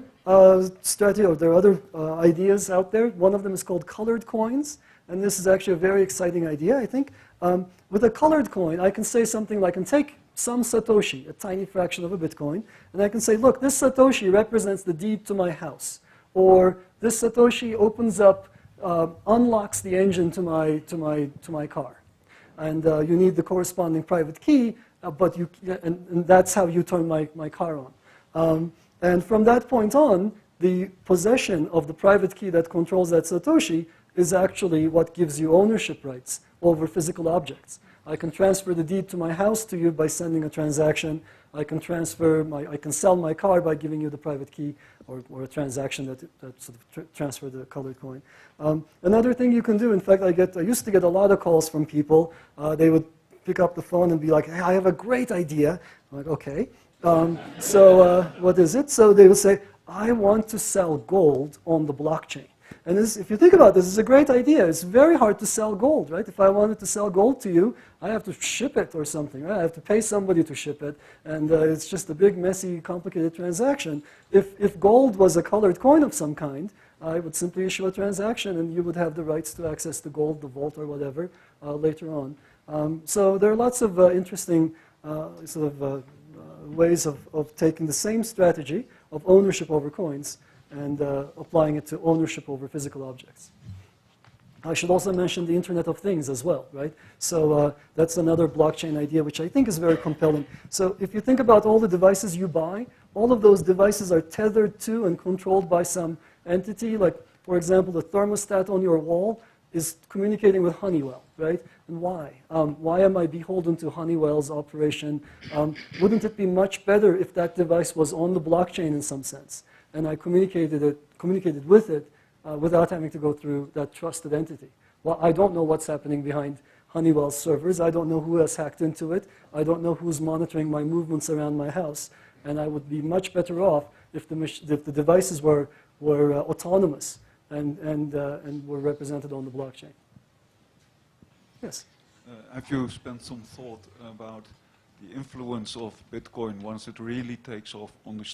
ideas out there. One of them is called colored coins, and this is actually a very exciting idea, I think. With a colored coin, I can say something like, I can take some Satoshi, a tiny fraction of a Bitcoin, and I can say, look, this Satoshi represents the deed to my house, or this Satoshi opens up, unlocks the engine to my car, and you need the corresponding private key, and that's how you turn my car on. And from that point on, the possession of the private key that controls that Satoshi is actually what gives you ownership rights over physical objects. I can transfer the deed to my house to you by sending a transaction. I can sell my car by giving you the private key, or a transaction that sort of transfer the colored coin. Another thing you can do, in fact, I used to get a lot of calls from people. They would pick up the phone and be like, hey, I have a great idea. I'm like, okay. What is it? So they would say, I want to sell gold on the blockchain. And if you think about this, it's a great idea. It's very hard to sell gold, right? If I wanted to sell gold to you, I have to ship it or something, right? I have to pay somebody to ship it, and it's just a big, messy, complicated transaction. If gold was a colored coin of some kind, I would simply issue a transaction, and you would have the rights to access the gold, the vault, or whatever later on. So there are lots of interesting ways of taking the same strategy of ownership over coins and applying it to ownership over physical objects. I should also mention the Internet of Things as well, right? So that's another blockchain idea which I think is very compelling. So if you think about all the devices you buy, all of those devices are tethered to and controlled by some entity. Like, for example, the thermostat on your wall is communicating with Honeywell, right? And why? Why am I beholden to Honeywell's operation? Wouldn't it be much better if that device was on the blockchain in some sense, and I communicated with it without having to go through that trusted entity? Well, I don't know what's happening behind Honeywell's servers. I don't know who has hacked into it. I don't know who's monitoring my movements around my house. And I would be much better off if the devices were autonomous and were represented on the blockchain. Yes? Have you spent some thought about the influence of Bitcoin once it really takes off on the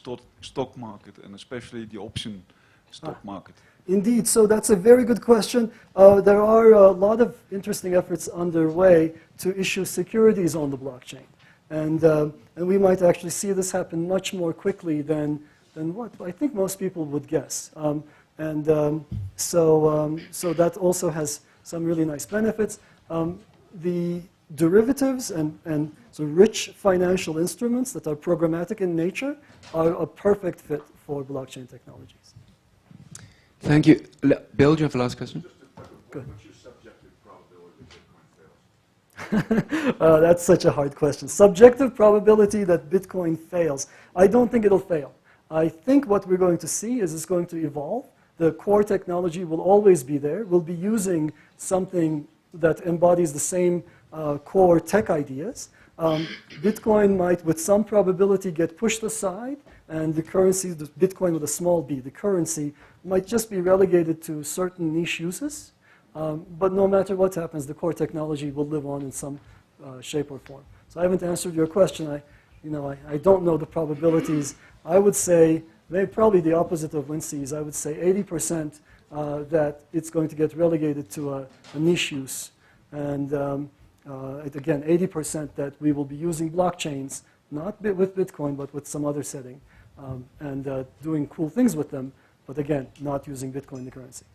stock market, and especially the option stock market? Indeed, so that's a very good question. There are a lot of interesting efforts underway to issue securities on the blockchain. And we might actually see this happen much more quickly than what I think most people would guess. And so that also has some really nice benefits. The derivatives and so rich financial instruments that are programmatic in nature are a perfect fit for blockchain technologies. Thank you. Bill, do you have the last question? Good. What's your subjective probability that Bitcoin fails? That's such a hard question. Subjective probability that Bitcoin fails. I don't think it'll fail. I think what we're going to see is it's going to evolve. The core technology will always be there. We'll be using something that embodies the same core tech ideas. Bitcoin might, with some probability, get pushed aside, and the currency, the Bitcoin with a small b, the currency, might just be relegated to certain niche uses. But no matter what happens, the core technology will live on in some shape or form. So I haven't answered your question. I don't know the probabilities. I would say maybe probably the opposite of Lindsay's. I would say 80% that it's going to get relegated to a niche use. And again, 80% that we will be using blockchains, not with Bitcoin, but with some other setting, and doing cool things with them, but again, not using Bitcoin the currency.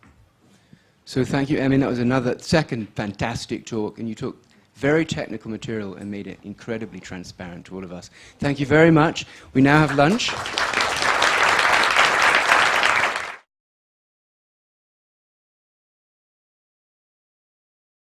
So thank you, Emin. That was another second fantastic talk, and you took very technical material and made it incredibly transparent to all of us. Thank you very much. We now have lunch.